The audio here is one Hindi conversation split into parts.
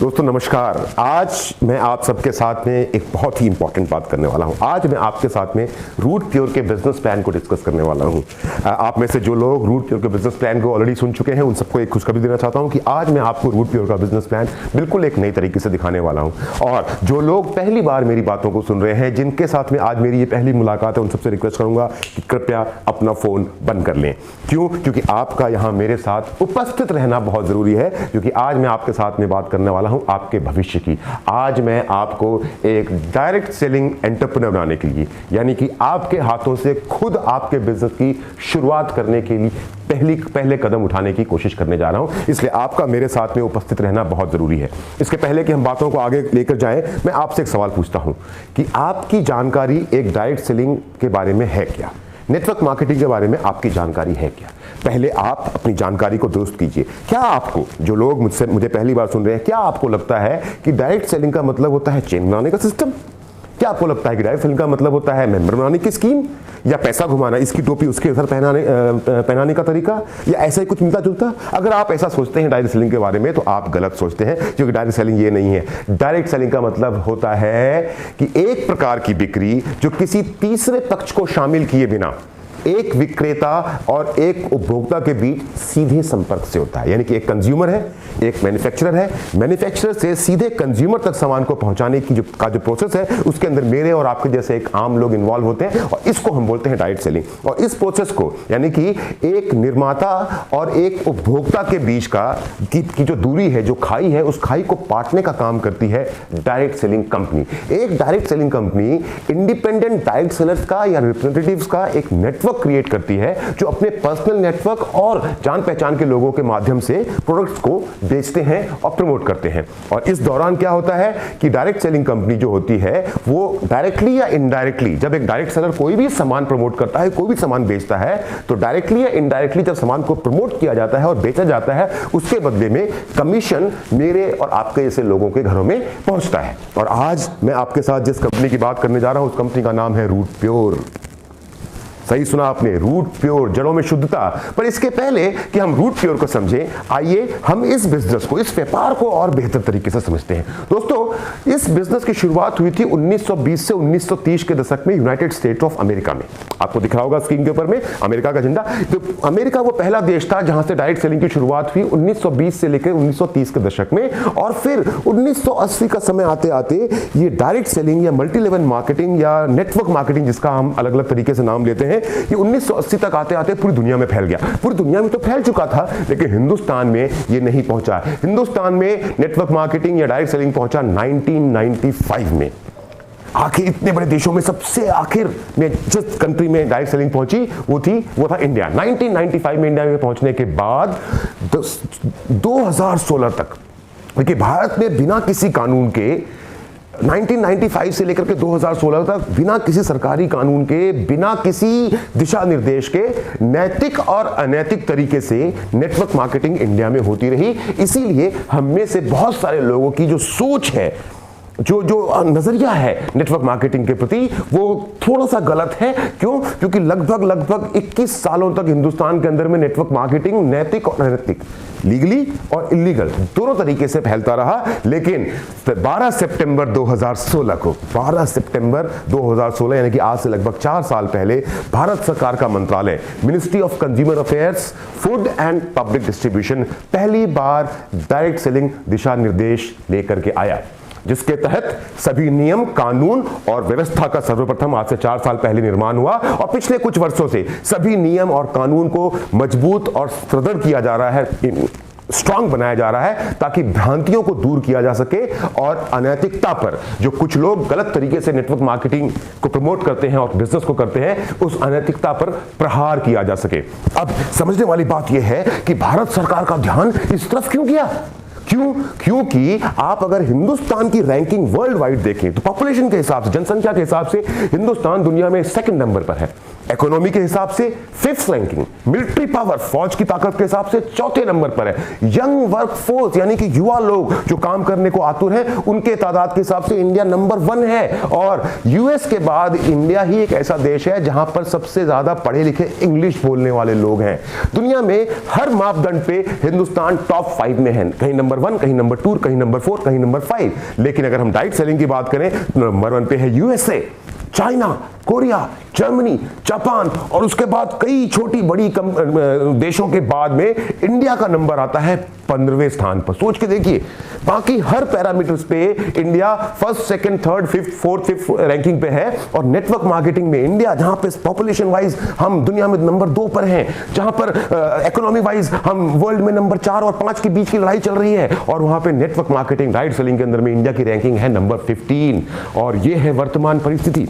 दोस्तों नमस्कार। आज मैं आप सबके साथ में एक बहुत ही इंपॉर्टेंट बात करने वाला हूं। आज मैं आपके साथ में रूट प्योर के बिजनेस प्लान को डिस्कस करने वाला हूं। आप में से जो लोग रूट प्योर के बिजनेस प्लान को ऑलरेडी सुन चुके हैं उन सबको एक खुशखबरी देना चाहता हूं कि आज मैं आपको रूट प्योर का बिजनेस प्लान बिल्कुल एक नई तरीके से दिखाने वाला हूं। और जो लोग पहली बार मेरी बातों को सुन रहे हैं, जिनके साथ में आज मेरी ये पहली मुलाकात है, उन सबसे रिक्वेस्ट करूंगा कि कृपया अपना फोन बंद कर लें। क्यों? क्योंकि आपका यहाँ मेरे साथ उपस्थित रहना बहुत जरूरी है, क्योंकि आज मैं आपके साथ में बात करने वाला हूं आपके भविष्य की। आज मैं आपको एक डायरेक्ट सेलिंग एंटरप्रेन्योर बनाने के लिए, यानी कि आपके हाथों से खुद आपके बिजनेस की शुरुआत करने के लिए पहले कदम उठाने की कोशिश करने जा रहा हूं। इसलिए आपका मेरे साथ में उपस्थित रहना बहुत जरूरी है। इसके पहले कि हम बातों को आगे लेकर जाएं, मैं आपसे एक सवाल पूछता हूं कि आपकी जानकारी एक डायरेक्ट सेलिंग के बारे में है क्या? नेटवर्क मार्केटिंग के बारे में आपकी जानकारी है क्या? पहले आप अपनी जानकारी को दुरुस्त कीजिए। क्या आपको, जो लोग मुझे पहली बार सुन रहे हैं, क्या आपको लगता है कि डायरेक्ट सेलिंग का मतलब होता है चेन बनाने का सिस्टम? क्या आपको लगता है कि डायरेक्ट सेलिंग का मतलब होता है मेंबर बनाने की स्कीम, या पैसा घुमाना, इसकी टोपी उसके सर पहनाने का तरीका, या ऐसा ही कुछ मिलता जुलता? अगर आप ऐसा सोचते हैं डायरेक्ट सेलिंग के बारे में तो आप गलत सोचते हैं, क्योंकि डायरेक्ट सेलिंग ये नहीं है। डायरेक्ट सेलिंग का मतलब होता है कि एक प्रकार की बिक्री जो किसी तीसरे पक्ष को शामिल किए बिना एक विक्रेता और एक उपभोक्ता के बीच सीधे संपर्क से होता है। यानी कि एक कंज्यूमर है, एक मैन्युफैक्चरर है, मैन्युफैक्चरर से सीधे कंज्यूमर तक सामान को पहुंचाने की जो प्रोसेस है, उसके अंदर मेरे और आपके जैसे एक आम लोग इन्वॉल्व होते हैं, और इसको हम बोलते हैं डायरेक्ट सेलिंग। और इस प्रोसेस को, यानी कि एक निर्माता और एक उपभोक्ता के बीच की जो दूरी है, जो खाई है, उस खाई को पाटने का काम करती है डायरेक्ट सेलिंग कंपनी। एक direct selling company independent direct sellers का या रिप्रेजेंटेटिव्स का एक नेटवर्क क्रिएट करती है, जो अपने पर्सनल नेटवर्क और जान पहचान के लोगों के माध्यम से प्रोडक्ट्स को बेचते हैं और प्रमोट करते हैं। और इस दौरान क्या होता है कि डायरेक्ट सेलिंग कंपनी जो होती है वो डायरेक्टली या इनडायरेक्टली, जब एक डायरेक्ट सेलर कोई भी सामान प्रमोट करता है, कोई भी सामान बेचता है, तो डायरेक्टली या इनडायरेक्टली जब सामान को प्रमोट किया जाता है और बेचा जाता है, उसके बदले में कमीशन मेरे और आपके जैसे लोगों के घरों में पहुंचता है। और आज मैं आपके साथ जिस कंपनी की बात करने जा रहा हूं, उस कंपनी का नाम है रूट प्योर। सही सुना आपने, रूट प्योर, जड़ों में शुद्धता। पर इसके पहले कि हम रूट प्योर को समझें, आइए हम इस बिजनेस को, इस व्यापार को और बेहतर तरीके से समझते हैं। दोस्तों, इस बिजनेस की शुरुआत हुई थी 1920 से 1930 के दशक में यूनाइटेड स्टेट ऑफ अमेरिका में। आपको दिख रहा होगा स्क्रीन के ऊपर में अमेरिका का झंडा। तो अमेरिका वो पहला देश था जहां से डायरेक्ट सेलिंग की शुरुआत हुई 1920 से लेकर 1930 के दशक में। और फिर 1980 का समय आते आते ये डायरेक्ट सेलिंग या मल्टी लेवल मार्केटिंग या नेटवर्क मार्केटिंग, जिसका हम अलग अलग तरीके से नाम लेते हैं, ये 1980 तक आते आते पूरी दुनिया में फैल गया। पूरी दुनिया में तो फैल चुका था, लेकिन हिंदुस्तान में ये नहीं पहुंचा। हिंदुस्तान में नेटवर्क मार्केटिंग या डायरेक्ट सेलिंग पहुंचा 1995 में। आखिर इतने बड़े देशों में सबसे आखिर में जिस कंट्री में डायरेक्ट सेलिंग पहुंची वो था इंडिया। 1995 में इंडिया में पहुंचने के बाद 2016 तक, देखिए, भारत में बिना किसी कानून के 1995 से लेकर के 2016 तक बिना किसी सरकारी कानून के, बिना किसी दिशा निर्देश के, नैतिक और अनैतिक तरीके से नेटवर्क मार्केटिंग इंडिया में होती रही। इसीलिए हम में से बहुत सारे लोगों की जो सोच है, जो नजरिया है नेटवर्क मार्केटिंग के प्रति, वो थोड़ा सा गलत है। क्यों? क्योंकि लगभग 21 सालों तक हिंदुस्तान के अंदर में नेटवर्क मार्केटिंग नैतिक और अनैतिक, लीगली और इलीगल, दोनों तरीके से फैलता रहा। लेकिन 12 सितंबर 2016 यानी कि आज से लगभग 4 साल पहले भारत सरकार का मंत्रालय, ministry of consumer affairs, food and public distribution, पहली बार डायरेक्ट सेलिंग दिशा निर्देश लेकर के आया, जिसके तहत सभी नियम, कानून और व्यवस्था का सर्वप्रथम आज से 4 साल पहले निर्माण हुआ। और पिछले कुछ वर्षों से सभी नियम और कानून को मजबूत और सुदृढ़ किया जा रहा है, स्ट्रांग बनाया जा रहा है, ताकि भ्रांतियों को दूर किया जा सके और अनैतिकता पर, जो कुछ लोग गलत तरीके से नेटवर्क मार्केटिंग को प्रमोट करते हैं और बिजनेस को करते हैं, उस अनैतिकता पर प्रहार किया जा सके। अब समझने वाली बात यह है कि भारत सरकार का ध्यान इस तरफ क्यों गया? क्यों? क्योंकि आप अगर हिंदुस्तान की रैंकिंग वर्ल्ड वाइड देखें तो पॉपुलेशन के हिसाब से, जनसंख्या के हिसाब से हिंदुस्तान दुनिया में सेकंड नंबर पर है। इकोनॉमी के हिसाब से 5th रैंकिंग, मिलिट्री पावर, फौज की ताकत के हिसाब से 4थे नंबर पर है, यंग वर्क फोर्स यानी कि युवा लोग जो काम करने को आतुर हैं उनके तादाद के हिसाब से इंडिया नंबर 1 है। और यूएस के बाद इंडिया ही एक ऐसा देश है जहां पर सबसे ज्यादा पढ़े लिखे इंग्लिश बोलने वाले लोग हैं। दुनिया में हर मापदंड पे हिंदुस्तान टॉप 5 में है, कहीं नंबर 1, कहीं नंबर 2, कहीं नंबर 4, कहीं नंबर 5। लेकिन अगर हम डायरेक्ट सेलिंग की बात करें तो नंबर 1 पे है USA, China, Korea, Germany, Japan और उसके बाद कई छोटी बड़ी देशों के बाद में इंडिया का नंबर आता है 15वें स्थान पर। सोच के देखिए, बाकी हर पैरामीटर्स पे India 1st, 2nd, 3rd, 5th, 4th, 5th ranking पे है। और नेटवर्क मार्केटिंग में इंडिया, जहां पे पॉपुलेशन वाइज हम दुनिया में नंबर 2 पर हैं, जहां पर इकोनॉमी वाइज हम वर्ल्ड में नंबर 4 और 5 के बीच की लड़ाई चल रही है, और वहां पे नेटवर्क मार्केटिंग डायरेक्ट सेलिंग के अंदर में इंडिया की रैंकिंग है नंबर 15। और ये है वर्तमान परिस्थिति।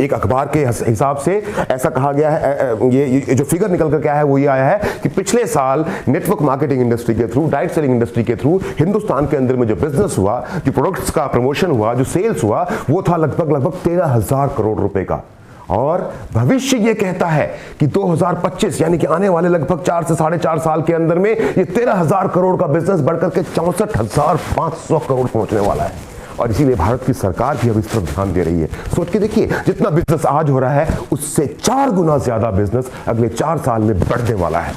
एक अखबार के हिसाब से ऐसा कहा गया है, ये जो फिगर निकल कर के आया है वो ये आया है कि पिछले साल नेटवर्क मार्केटिंग इंडस्ट्री के थ्रू, डायरेक्ट सेलिंग इंडस्ट्री के थ्रू हिंदुस्तान के अंदर में जो बिजनेस हुआ, जो प्रोडक्ट्स का प्रमोशन हुआ, जो सेल्स हुआ, वो था लगभग 13,000 करोड़ रुपए का। और भविष्य ये कहता है कि 2025 यानी कि आने वाले लगभग 4 से 4.5 साल के अंदर में ये 13,000 करोड़ का बिजनेस बढ़कर के 64,500 करोड़ पहुंचने वाला है। और इसीलिए भारत की सरकार भी अब इस पर ध्यान दे रही है। सोच के देखिए, जितना बिजनेस आज हो रहा है उससे 4 गुना ज्यादा बिजनेस अगले 4 साल में बढ़ने वाला है।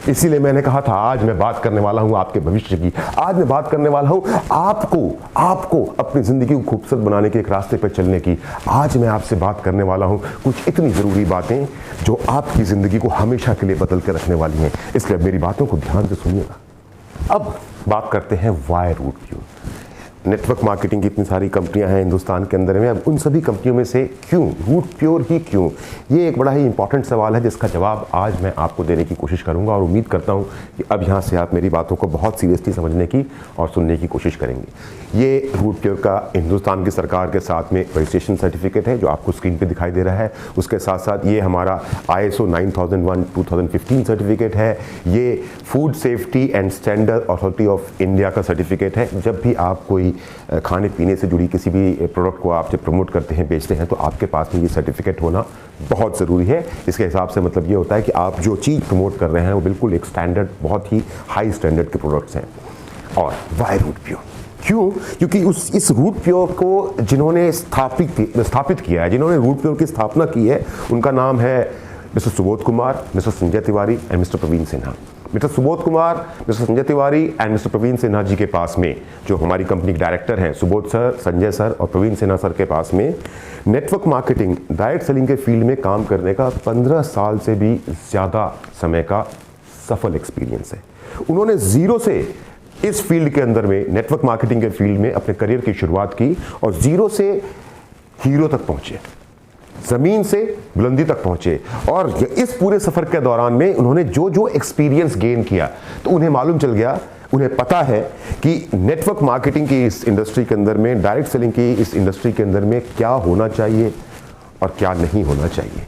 इसीलिए मैंने कहा था आज मैं बात करने वाला हूं आपके भविष्य की। आज मैं बात करने वाला हूं आपको अपनी जिंदगी को खूबसूरत बनाने के एक रास्ते पर चलने की। आज मैं आपसे बात करने वाला हूं कुछ इतनी जरूरी बातें जो आपकी जिंदगी को हमेशा के लिए बदल कर रखने वाली हैं। इसलिए मेरी बातों को ध्यान से सुनिएगा। अब बात करते हैं वाई रूट क्यों। नेटवर्क मार्केटिंग की इतनी सारी कंपनियां हैं हिंदुस्तान के अंदर में, अब उन सभी कंपनियों में से क्यों रूट प्योर ही क्यों, ये एक बड़ा ही इंपॉर्टेंट सवाल है जिसका जवाब आज मैं आपको देने की कोशिश करूंगा। और उम्मीद करता हूं कि अब यहां से आप मेरी बातों को बहुत सीरियसली समझने की और सुनने की कोशिश करेंगे। ये रूट प्योर का हिंदुस्तान की सरकार के साथ में रजिस्ट्रेशन सर्टिफिकेट है जो आपको स्क्रीन पर दिखाई दे रहा है। उसके साथ साथ ये हमारा ISO 9001:2015 सर्टिफिकेट है। ये food safety and standard authority of India का सर्टिफिकेट है। जब भी आप कोई खाने पीने से जुड़ी किसी भी प्रोडक्ट को आप जब प्रमोट करते हैं, बेचते हैं, तो आपके पास में ये सर्टिफिकेट होना बहुत ज़रूरी है। इसके हिसाब से मतलब ये होता है कि आप जो चीज़ प्रमोट कर रहे हैं वो बिल्कुल एक स्टैंडर्ड, बहुत ही हाई स्टैंडर्ड के प्रोडक्ट्स हैं। और वाई रूट प्योर क्यों? क्योंकि इस रूट प्योर को जिन्होंने स्थापित किया है, जिन्होंने रूट प्योर की स्थापना की है, उनका नाम है mister Subodh Kumar, mister Sanjay Tiwari and mister Praveen Sinha. Mister Subodh Kumar, mister Sanjay Tiwari and mister Praveen Sinha ji के पास में, जो हमारी कंपनी के डायरेक्टर हैं, सुबोध सर, संजय सर और प्रवीण सिन्हा सर के पास में नेटवर्क मार्केटिंग, डायरेक्ट सेलिंग के फील्ड में काम करने का 15 साल से भी ज़्यादा समय का सफल एक्सपीरियंस है। उन्होंने ज़ीरो से इस फील्ड के अंदर में, नेटवर्क मार्केटिंग के फील्ड में अपने करियर की शुरुआत की और ज़ीरो से हीरो तक पहुँचे, जमीन से बुलंदी तक पहुंचे। और इस पूरे सफर के दौरान में उन्होंने जो जो एक्सपीरियंस गेन किया, तो उन्हें मालूम चल गया, उन्हें पता है कि नेटवर्क मार्केटिंग की इस इंडस्ट्री के अंदर में, डायरेक्ट सेलिंग की इस इंडस्ट्री के अंदर में क्या होना चाहिए और क्या नहीं होना चाहिए,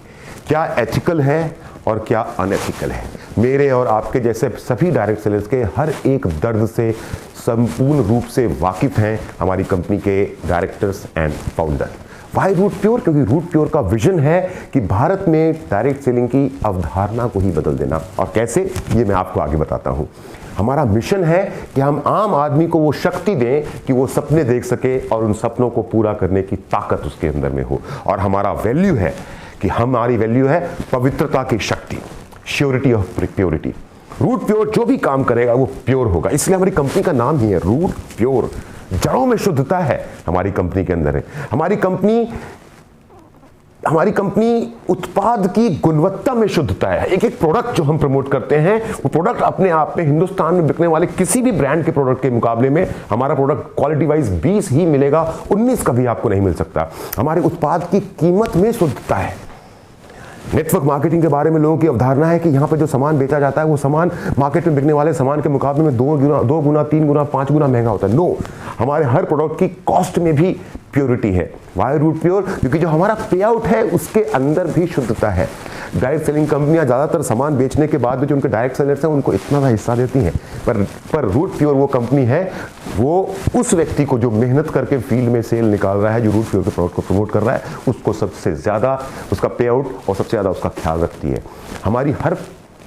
क्या एथिकल है और क्या अनएथिकल है। मेरे और आपके जैसे सभी डायरेक्ट सेलर्स के हर एक दर्द से संपूर्ण रूप से वाकिफ हैं हमारी कंपनी के directors and founder. Why Root Pure? क्योंकि रूट प्योर का विजन है कि भारत में डायरेक्ट सेलिंग की अवधारणा को ही बदल देना। और कैसे, ये मैं आपको आगे बताता हूं। हमारा मिशन है कि हम आम आदमी को वो शक्ति दें कि वो सपने देख सके और उन सपनों को पूरा करने की ताकत उसके अंदर में हो। और हमारा वैल्यू है कि हमारी वैल्यू है पवित्रता की शक्ति, surety of purity. Root Pure जो भी काम करेगा वो प्योर होगा, इसलिए हमारी कंपनी का नाम ही है रूट प्योर। जड़ों में शुद्धता है हमारी कंपनी के अंदर है। हमारी कंपनी उत्पाद की गुणवत्ता में शुद्धता है। एक एक प्रोडक्ट जो हम प्रमोट करते हैं, वो प्रोडक्ट अपने आप में हिंदुस्तान में बिकने वाले किसी भी ब्रांड के प्रोडक्ट के मुकाबले में हमारा प्रोडक्ट क्वालिटी वाइज 20 ही मिलेगा, 19 कभी आपको नहीं मिल सकता। हमारे उत्पाद की कीमत में शुद्धता है। नेटवर्क मार्केटिंग के बारे में लोगों की अवधारणा है कि यहाँ पे जो सामान बेचा जाता है वो सामान मार्केट में बिकने वाले सामान के मुकाबले में 2 गुना 3 गुना 5 गुना महंगा होता है। नो, हमारे हर प्रोडक्ट की कॉस्ट में भी प्योरिटी है। Why Root Pure? क्योंकि जो हमारा पे आउट है उसके अंदर भी शुद्धता है। डायरेक्ट सेलिंग कंपनियां ज़्यादातर सामान बेचने के बाद भी जो उनके डायरेक्ट सेलर्स हैं उनको इतना सा हिस्सा देती हैं, पर रूट प्योर वो कंपनी है, वो उस व्यक्ति को जो मेहनत करके फील्ड में सेल निकाल रहा है, जो रूट प्योर के प्रोडक्ट को प्रमोट कर रहा है, उसको सबसे ज़्यादा उसका पे आउट और सबसे ज़्यादा उसका ख्याल रखती है। हमारी हर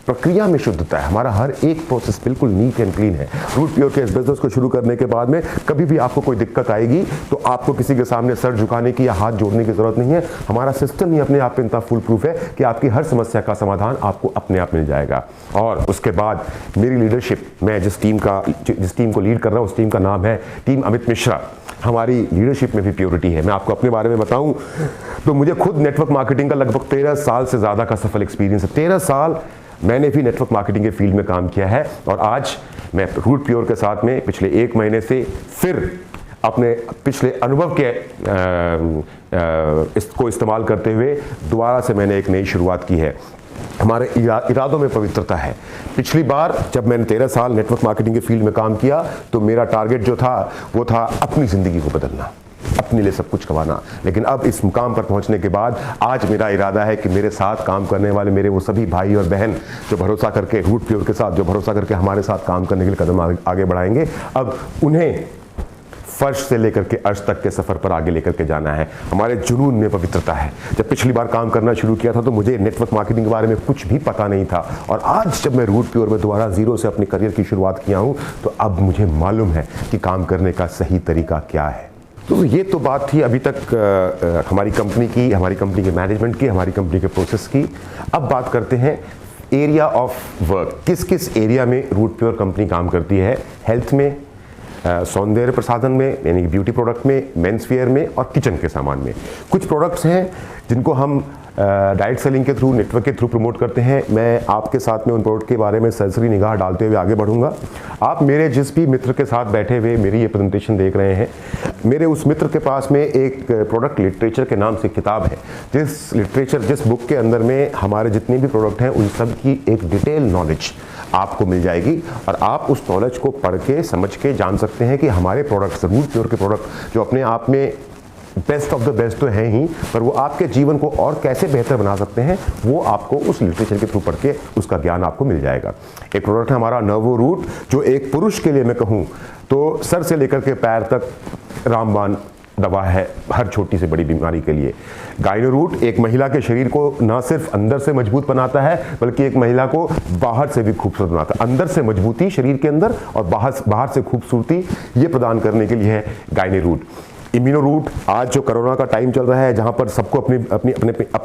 प्रक्रिया में शुद्धता है, हमारा हर एक प्रोसेस बिल्कुल नीट एंड क्लीन है। रूट प्योर के इस बिजनेस को शुरू करने के बाद में कभी भी आपको कोई दिक्कत आएगी तो आपको किसी के सामने सर झुकाने की या हाथ जोड़ने की जरूरत नहीं है। हमारा सिस्टम ही अपने आप में इतना फुल प्रूफ है कि आपकी हर समस्या का समाधान आपको अपने आप मिल जाएगा। और उसके बाद मेरी लीडरशिप, मैं जिस टीम को लीड कर रहा हूँ उस टीम का नाम है टीम अमित मिश्रा। हमारी लीडरशिप में भी प्योरिटी है। मैं आपको अपने बारे में बताऊं तो मुझे खुद नेटवर्क मार्केटिंग का लगभग 13 साल से ज़्यादा का सफल एक्सपीरियंस है। 13 साल मैंने भी नेटवर्क मार्केटिंग के फील्ड में काम किया है और आज मैं रूट प्योर के साथ में पिछले 1 महीने से फिर अपने पिछले अनुभव के इसको इस्तेमाल करते हुए दोबारा से मैंने एक नई शुरुआत की है। हमारे इरादों में पवित्रता है। पिछली बार जब मैंने 13 साल नेटवर्क मार्केटिंग के फील्ड में काम किया तो मेरा टारगेट जो था वो था अपनी ज़िंदगी को बदलना, अपने लिए सब कुछ कमाना। लेकिन अब इस मुकाम पर पहुंचने के बाद आज मेरा इरादा है कि मेरे साथ काम करने वाले मेरे वो सभी भाई और बहन जो भरोसा करके रूट प्योर के साथ जो भरोसा करके हमारे साथ काम करने के लिए कदम आगे बढ़ाएंगे, अब उन्हें फर्श से लेकर के अर्श तक के सफ़र पर आगे लेकर के जाना है। हमारे जुनून में पवित्रता है। जब पिछली बार काम करना शुरू किया था तो मुझे नेटवर्क मार्केटिंग के बारे में कुछ भी पता नहीं था और आज जब मैं रूट प्योर में दोबारा ज़ीरो से अपने करियर की शुरुआत किया हूँ तो अब मुझे मालूम है कि काम करने का सही तरीका क्या है। तो ये तो बात थी अभी तक हमारी कंपनी की, हमारी कंपनी के मैनेजमेंट की, हमारी कंपनी के प्रोसेस की। अब बात करते हैं एरिया ऑफ वर्क। किस किस एरिया में रूट प्योर कंपनी काम करती है? हेल्थ में, सौंदर्य प्रसाधन में यानी कि ब्यूटी प्रोडक्ट में, मेंस वेयर में और किचन के सामान में। कुछ प्रोडक्ट्स हैं जिनको हम डायरेक्ट सेलिंग के थ्रू, नेटवर्क के थ्रू प्रमोट करते हैं। मैं आपके साथ में उन प्रोडक्ट के बारे में सरसरी निगाह डालते हुए आगे बढ़ूंगा। आप मेरे जिस भी मित्र के साथ बैठे हुए मेरी ये प्रेजेंटेशन देख रहे हैं, मेरे उस मित्र के पास में एक प्रोडक्ट लिटरेचर के नाम से किताब है, जिस बुक के अंदर में हमारे जितने भी प्रोडक्ट हैं उन सब की एक डिटेल नॉलेज आपको मिल जाएगी और आप उस नॉलेज को पढ़ के समझ के जान सकते हैं कि हमारे प्रोडक्ट्स, रूट प्योर के प्रोडक्ट जो अपने आप में बेस्ट ऑफ द बेस्ट तो हैं ही, पर वो आपके जीवन को और कैसे बेहतर बना सकते हैं वो आपको उस लिटरेचर के थ्रू पढ़ के उसका ज्ञान आपको मिल जाएगा। एक प्रोडक्ट है हमारा नर्वो रूट, जो एक पुरुष के लिए मैं कहूँ तो सर से लेकर के पैर तक रामबाण दवा है हर छोटी से बड़ी बीमारी के लिए। गाइनो रूट एक महिला के शरीर को ना सिर्फ अंदर से मजबूत बनाता है बल्कि एक महिला को बाहर से भी खूबसूरत बनाता है। अंदर से मजबूती शरीर के अंदर और बाहर से खूबसूरती ये प्रदान करने के लिए है गाइनो रूट। इम्यूनो रूट, आज जो कोरोना का टाइम चल रहा है जहां पर सबको अपनी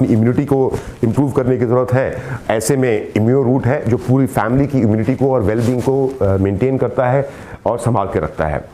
इम्यूनिटी को इम्प्रूव करने की ज़रूरत है, ऐसे में इम्यूनो रूट है जो पूरी फैमिली की इम्यूनिटी को और वेलबींग को मेंटेन करता है और संभाल के रखता है।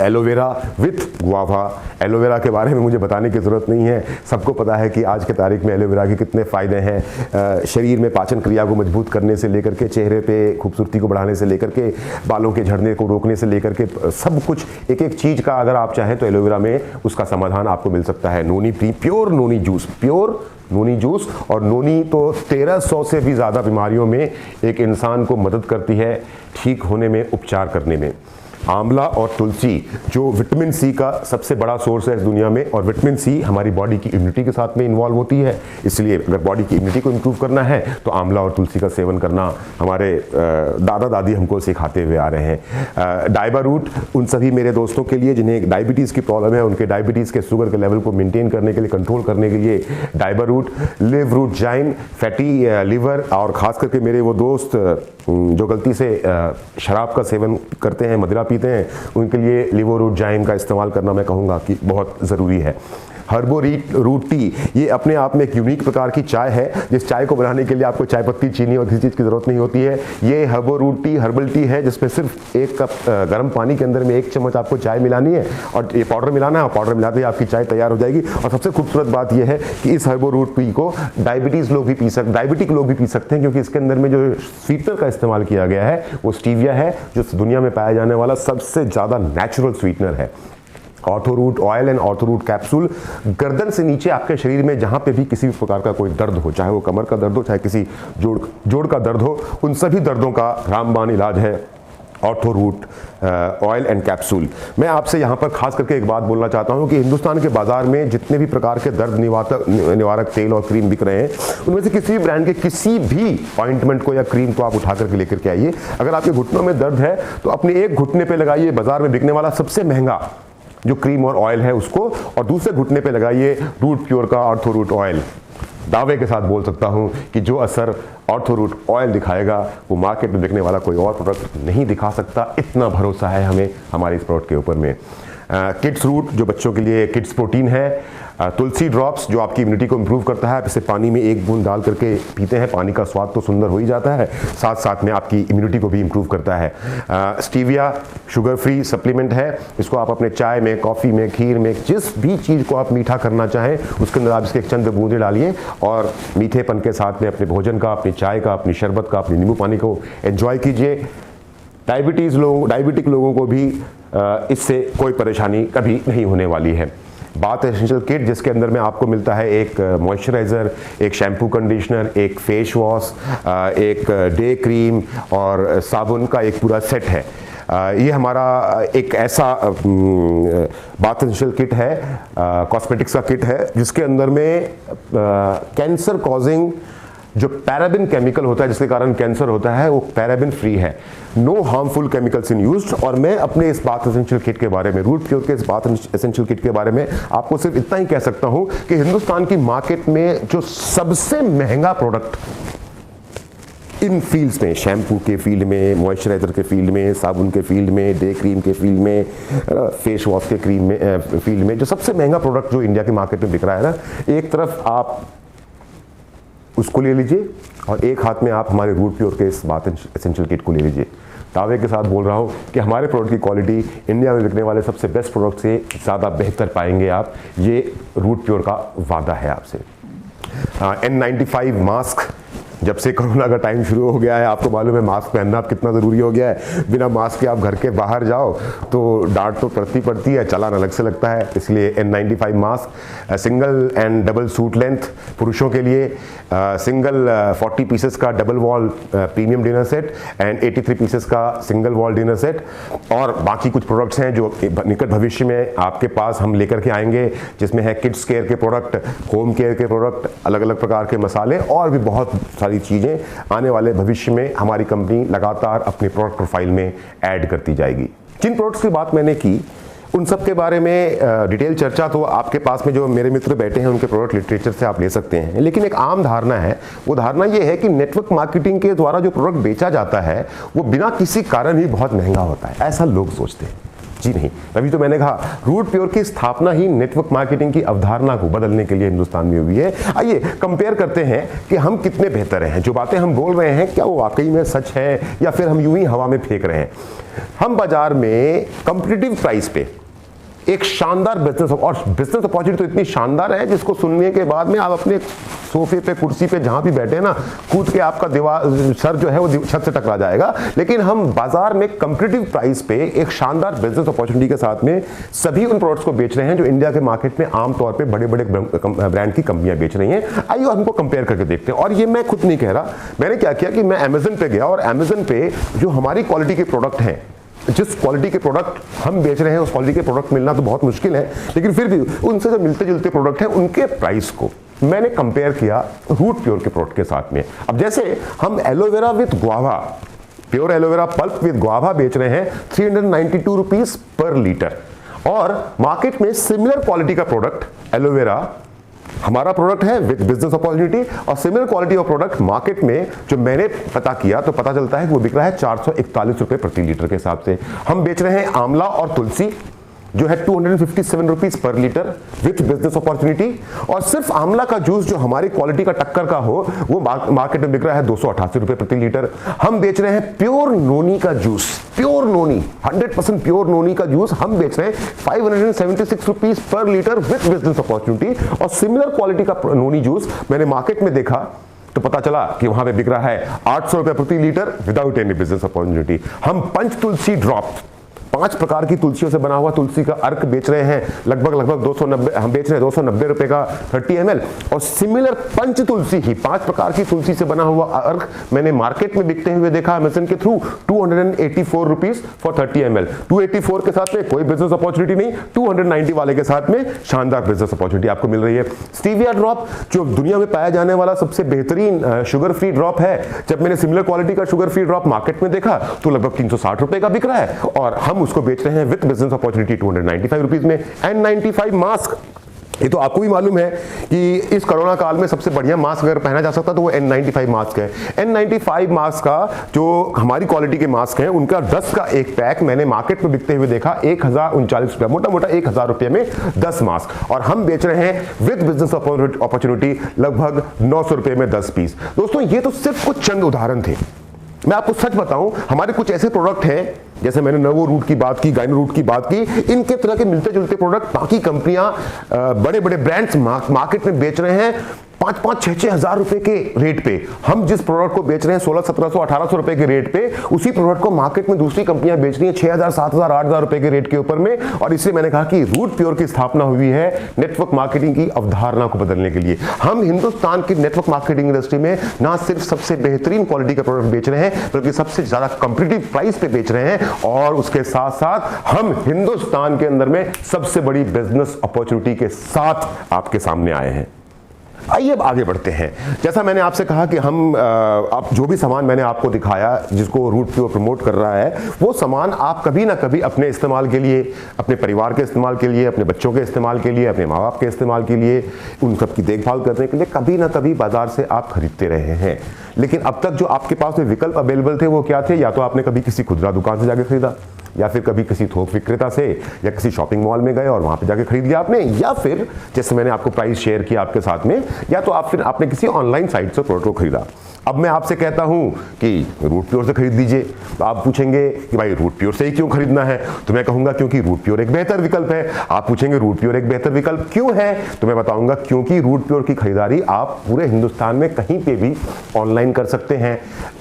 एलोवेरा विथ गुआवा, एलोवेरा के बारे में मुझे बताने की ज़रूरत नहीं है, सबको पता है कि आज के तारीख में एलोवेरा के कितने फ़ायदे हैं। शरीर में पाचन क्रिया को मजबूत करने से लेकर के, चेहरे पे खूबसूरती को बढ़ाने से लेकर के, बालों के झड़ने को रोकने से लेकर के, सब कुछ एक एक चीज़ का अगर आप चाहें तो एलोवेरा में उसका समाधान आपको मिल सकता है। Noni pure noni juice, pure noni juice, और नोनी तो 1300 से भी ज़्यादा बीमारियों में एक इंसान को मदद करती है ठीक होने में, उपचार करने में। आंवला और तुलसी जो विटामिन सी का सबसे बड़ा सोर्स है इस दुनिया में, और विटामिन सी हमारी बॉडी की इम्यूनिटी के साथ में इन्वॉल्व होती है, इसलिए अगर बॉडी की इम्यूनिटी को इम्प्रूव करना है तो आंवला और तुलसी का सेवन करना हमारे दादा दादी हमको सिखाते हुए आ रहे हैं। डाइबा रूट उन सभी मेरे दोस्तों के लिए जिन्हें डायबिटीज़ की प्रॉब्लम है, उनके डायबिटीज़ के शुगर के लेवल को मेंटेन करने के लिए, कंट्रोल करने के लिए डाइबा रूट। लिव रूट जाइम, फैटी लिवर, और ख़ास करके मेरे वो दोस्त जो गलती से शराब का सेवन करते हैं, मदिरा पीते हैं, उनके लिए लिवो रूट जाइम का इस्तेमाल करना मैं कहूँगा कि बहुत ज़रूरी है। हर्बो रूट टी, ये अपने आप में एक यूनिक प्रकार की चाय है, जिस चाय को बनाने के लिए आपको चाय पत्ती, चीनी और किसी चीज़ की ज़रूरत नहीं होती है। ये हर्बो रूट टी हर्बल टी है जिसमें सिर्फ 1 कप गर्म पानी के अंदर में 1 चम्मच आपको चाय मिलानी है और ये पाउडर मिलाना है, और पाउडर मिलाते ही आपकी चाय तैयार हो जाएगी। और सबसे खूबसूरत बात यह है कि इस हर्बो रूट टी को डायबिटीक लोग भी पी सकते हैं, क्योंकि इसके अंदर में जो स्वीटनर का इस्तेमाल किया गया है वो स्टीविया है, जो दुनिया में पाया जाने वाला सबसे ज़्यादा नेचुरल स्वीटनर है। ऑर्थोरूट ऑयल एंड ऑर्थोरूट कैप्सूल, गर्दन से नीचे आपके शरीर में जहाँ पे भी किसी भी प्रकार का कोई दर्द हो, चाहे वो कमर का दर्द हो, चाहे किसी जोड़ का दर्द हो, उन सभी दर्दों का रामबाण इलाज है ortho root oil and capsule. मैं आपसे यहाँ पर खास करके एक बात बोलना चाहता हूँ कि हिंदुस्तान के बाज़ार में जितने भी प्रकार के दर्द निवारक तेल और क्रीम बिक रहे हैं, उनमें से किसी भी ब्रांड के किसी भी ऑइंटमेंट को या क्रीम को आप उठा करके लेकर के आइए। अगर आपके घुटनों में दर्द है तो अपने एक घुटने पे लगाइए बाजार में बिकने वाला सबसे महंगा जो क्रीम और ऑयल है उसको, और दूसरे घुटने पे लगाइए रूट प्योर का ऑर्थो रूट ऑयल। दावे के साथ बोल सकता हूं कि जो असर ऑर्थो रूट ऑयल दिखाएगा वो मार्केट में बिकने वाला कोई और प्रोडक्ट नहीं दिखा सकता। इतना भरोसा है हमें हमारे इस प्रोडक्ट के ऊपर में। किड्स रूट जो बच्चों के लिए किड्स प्रोटीन है। तुलसी ड्रॉप्स जो आपकी इम्यूनिटी को इम्प्रूव करता है। आप इसे पानी में एक बूंद डाल करके पीते हैं, पानी का स्वाद तो सुंदर हो ही जाता है, साथ साथ में आपकी इम्यूनिटी को भी इम्प्रूव करता है। स्टीविया शुगर फ्री सप्लीमेंट है। इसको आप अपने चाय में, कॉफ़ी में, खीर में, जिस भी चीज़ को आप मीठा करना चाहें उसके अंदर आप इसके चंद बूंदे डालिए और मीठेपन के साथ में अपने भोजन का, अपनी चाय का, अपनी शरबत का, अपनी नींबू पानी को एंजॉय कीजिए। डायबिटिक लोगों को भी इससे कोई परेशानी कभी नहीं होने वाली है। बाथ एसेंशियल किट जिसके अंदर में आपको मिलता है एक मॉइस्चराइज़र, एक शैम्पू कंडीशनर, एक फेस वॉश, एक डे क्रीम और साबुन का एक पूरा सेट है। ये हमारा एक ऐसा बाथ एसेंशियल किट है, कॉस्मेटिक्स का किट है, जिसके अंदर में कैंसर कॉजिंग जो पैराबिन केमिकल होता है जिसके कारण कैंसर होता है वो पैराबिन फ्री है। No harmful chemicals in used. और मैं अपने इस बाथ एसेंशियल किट के बारे में, रूट प्योर के इस बाथ एसेंशियल किट के बारे में आपको सिर्फ इतना ही कह सकता हूं कि हिंदुस्तान की मार्केट में जो सबसे महंगा प्रोडक्ट इन फील्ड्स में, शैम्पू के फील्ड में, मॉइस्चराइजर के फील्ड में, साबुन के फील्ड में, डे क्रीम के फील्ड में, फेस वॉश के क्रीम में फील्ड में, जो सबसे महंगा प्रोडक्ट जो इंडिया की मार्केट में बिक रहा है ना, एक तरफ आप उसको ले लीजिए और एक हाथ में आप हमारे रूट प्योर के इस बाथ एसेंशियल किट को ले लीजिए। दावे के साथ बोल रहा हूँ कि हमारे प्रोडक्ट की क्वालिटी इंडिया में बिकने वाले सबसे बेस्ट प्रोडक्ट से ज़्यादा बेहतर पाएंगे आप। ये रूट प्योर का वादा है आपसे। N95 मास्क, जब से कोरोना का टाइम शुरू हो गया है आपको मालूम है मास्क पहनना अब कितना ज़रूरी हो गया है। बिना मास्क के आप घर के बाहर जाओ तो डांट तो पड़ती है, चालान अलग से लगता है। इसलिए N95 mask single and double suit length पुरुषों के लिए, सिंगल 40 पीसेस का double wall premium dinner set and 83 pieces का सिंगल वॉल डिनर सेट, और बाकी कुछ प्रोडक्ट्स हैं जो निकट भविष्य में आपके पास हम लेकर के आएंगे, जिसमें है किड्स केयर के प्रोडक्ट, होम केयर के प्रोडक्ट, अलग अलग प्रकार के मसाले और भी बहुत सारी चीज़ें आने वाले भविष्य में हमारी कंपनी लगातार अपनी प्रोडक्ट प्रोफाइल में ऐड करती जाएगी। जिन प्रोडक्ट्स की बात मैंने की उन सब के बारे में डिटेल चर्चा तो आपके पास में जो मेरे मित्र बैठे हैं उनके प्रोडक्ट लिटरेचर से आप ले सकते हैं, लेकिन एक आम धारणा है, वो धारणा ये है कि नेटवर्क मार्केटिंग के द्वारा जो प्रोडक्ट बेचा जाता है वो बिना किसी कारण ही बहुत महंगा होता है, ऐसा लोग सोचते हैं। जी नहीं, तभी तो मैंने कहा रूट प्योर की स्थापना ही नेटवर्क मार्केटिंग की अवधारणा को बदलने के लिए हिंदुस्तान में हुई है। आइए कंपेयर करते हैं कि हम कितने बेहतर हैं, जो बातें हम बोल रहे हैं क्या वो वाकई में सच है या फिर हम यूं ही हवा में फेंक रहे हैं। हम बाजार में कॉम्पिटिटिव प्राइस पे एक शानदार बिजनेस, और बिजनेस अपॉर्चुनिटी तो इतनी शानदार है जिसको सुनने के बाद में आप अपने सोफे पे, कुर्सी पे, जहां भी बैठे ना, कूद के आपका सर जो है वो छत से टकरा जाएगा। लेकिन हम बाजार में कॉम्पिटिटिव प्राइस पे एक शानदार बिजनेस अपॉर्चुनिटी के साथ में सभी उन प्रोडक्ट्स को बेच रहे हैं जो इंडिया के मार्केट में आमतौर पर बड़े बड़े ब्रांड की कंपनियां बेच रही हैं। आइए हमको कंपेयर करके देखते हैं। और ये मैं खुद नहीं कह रहा, मैंने क्या किया कि मैं अमेजन पे गया और अमेजन पे जो हमारी क्वालिटी के प्रोडक्ट हैं, जिस क्वालिटी के प्रोडक्ट हम बेच रहे हैं उस क्वालिटी के प्रोडक्ट मिलना तो बहुत मुश्किल है, लेकिन फिर भी उनसे जो मिलते जुलते प्रोडक्ट हैं उनके प्राइस को मैंने कंपेयर किया रूट प्योर के प्रोडक्ट के साथ में। अब जैसे हम aloe vera with guava, pure aloe vera pulp with guava बेच रहे हैं 392 रुपीज पर लीटर, और मार्केट में सिमिलर क्वालिटी का प्रोडक्ट एलोवेरा हमारा प्रोडक्ट है विद बिजनेस अपॉर्चुनिटी, और similar quality of product market में जो मैंने पता किया तो पता चलता है कि वो बिक रहा है 441 रुपए प्रति लीटर के हिसाब से। हम बेच रहे हैं आंवला और तुलसी जो है 257 rupees per litre with business opportunity, और सिर्फ आंवला का जूस जो हमारी क्वालिटी का टक्कर का हो वो मार्केट में बिक रहा है 288 रुपए प्रति लीटर। हम बेच रहे हैं प्योर नोनी का जूस, प्योर नोनी 100% प्योर नोनी का जूस हम बेच रहे हैं 576 rupees per litre with business opportunity, और सिमिलर क्वालिटी का नोनी जूस मैंने मार्केट में देखा तो पता चला कि वहां पे बिक रहा है 800 रुपए प्रति litre without any business opportunity. हम पंच तुलसी ड्रॉप 5 प्रकार की तुलसियों से बना हुआ तुलसी का अर्क बेच रहे हैं, लगभग 290, हम बेच रहे हैं 290 रुपए का 30 ml। और सिमिलर पंच तुलसी ही 5 प्रकार की तुलसी से बना हुआ अर्क मैंने मार्केट में बिकते हुए देखा अमेज़न के थ्रू 284 रुपीज फॉर 30 ml। 284 के साथ में कोई बिजनेस अपॉर्चुनिटी नहीं, 290 वाले के साथ में शानदार बिजनेस अपॉर्चुनिटी आपको मिल रही है। स्टीविया ड्रॉप जो दुनिया में पाया जाने वाला सबसे बेहतरीन शुगर फ्री ड्रॉप है, जब मैंने सिमिलर क्वालिटी का शुगर फ्री ड्रॉप मार्केट में देखा तो लगभग 360 रुपए का बिक रहा है और हम उसको बेच रहे हैं विद बिजनेस अपॉर्चुनिटी 295 रुपीज में। N95 मास्क, ये तो आपको भी मालूम है कि इस कोरोना काल में सबसे बढ़िया मास्क अगर पहना जा सकता तो वो N95 मास्क है। N95 मास्क का जो हमारी क्वालिटी के मास्क हैं उनका 10 का एक पैक मैंने मार्केट में बिकते हुए देखा 1039 रुपये, मोटा मोटा 1000 रुपये में 10 मास्क, और हम बेच रहे हैं विद बिजनेस अपॉर्चुनिटी लगभग 900 रुपये में 10 पीस। दोस्तों ये तो सिर्फ कुछ चंद उदाहरण थे। मैं आपको सच बताऊं, हमारे कुछ ऐसे प्रोडक्ट हैं, जैसे मैंने नवो रूट की बात की, गाइनो रूट की बात की, इनके तरह के मिलते जुलते प्रोडक्ट बाकी कंपनियां बड़े बड़े ब्रांड्स मार्केट में बेच रहे हैं 5-6 हज़ार रुपए के रेट पे। हम जिस प्रोडक्ट को बेच रहे हैं 1600-1700-1800 रुपए के रेट पे, उसी प्रोडक्ट को मार्केट में दूसरी कंपनियां बेच रही हैं 6000, 7000, 8000 रुपए के रेट के ऊपर में। और इसलिए मैंने कहा कि रूट प्योर की स्थापना हुई है नेटवर्क मार्केटिंग की अवधारणा को बदलने के लिए। हम हिंदुस्तान की नेटवर्क मार्केटिंग इंडस्ट्री में ना सिर्फ सबसे बेहतरीन क्वालिटी का प्रोडक्ट बेच रहे हैं बल्कि सबसे ज्यादा कॉम्पिटिटिव प्राइस पे बेच रहे हैं, और उसके साथ साथ हम हिंदुस्तान के अंदर में सबसे बड़ी बिजनेस अपॉर्चुनिटी के साथ आपके सामने आए हैं। आइए अब आगे बढ़ते हैं। जैसा मैंने आपसे कहा कि हम आप जो भी सामान मैंने आपको दिखाया जिसको रूट प्योर प्रमोट कर रहा है, वो सामान आप कभी ना कभी अपने इस्तेमाल के लिए, अपने परिवार के इस्तेमाल के लिए, अपने बच्चों के इस्तेमाल के लिए, अपने माँ बाप के इस्तेमाल के लिए, उन सब की देखभाल करने के लिए कभी ना कभी बाजार से आप खरीदते रहे हैं। लेकिन अब तक जो आपके पास में विकल्प अवेलेबल थे वो क्या थे? या तो आपने कभी किसी खुदरा दुकान से जाकर खरीदा, या फिर कभी किसी थोक विक्रेता से या किसी शॉपिंग मॉल में गए और वहां पे जाके खरीद लिया आपने, या फिर जैसे मैंने आपको प्राइस शेयर किया आपके साथ में, या तो आप फिर आपने किसी ऑनलाइन साइट से प्रोडक्ट को खरीदा। अब मैं आपसे कहता हूं कि रूट प्योर से खरीद लीजिए, तो आप पूछेंगे कि भाई रूट प्योर से ही क्यों खरीदना है? तो मैं कहूंगा क्योंकि रूट प्योर एक बेहतर विकल्प है। आप पूछेंगे रूट प्योर एक बेहतर विकल्प क्यों है? तो मैं बताऊंगा क्योंकि रूट प्योर की खरीदारी आप पूरे हिंदुस्तान में कहीं पे भी ऑनलाइन कर सकते हैं।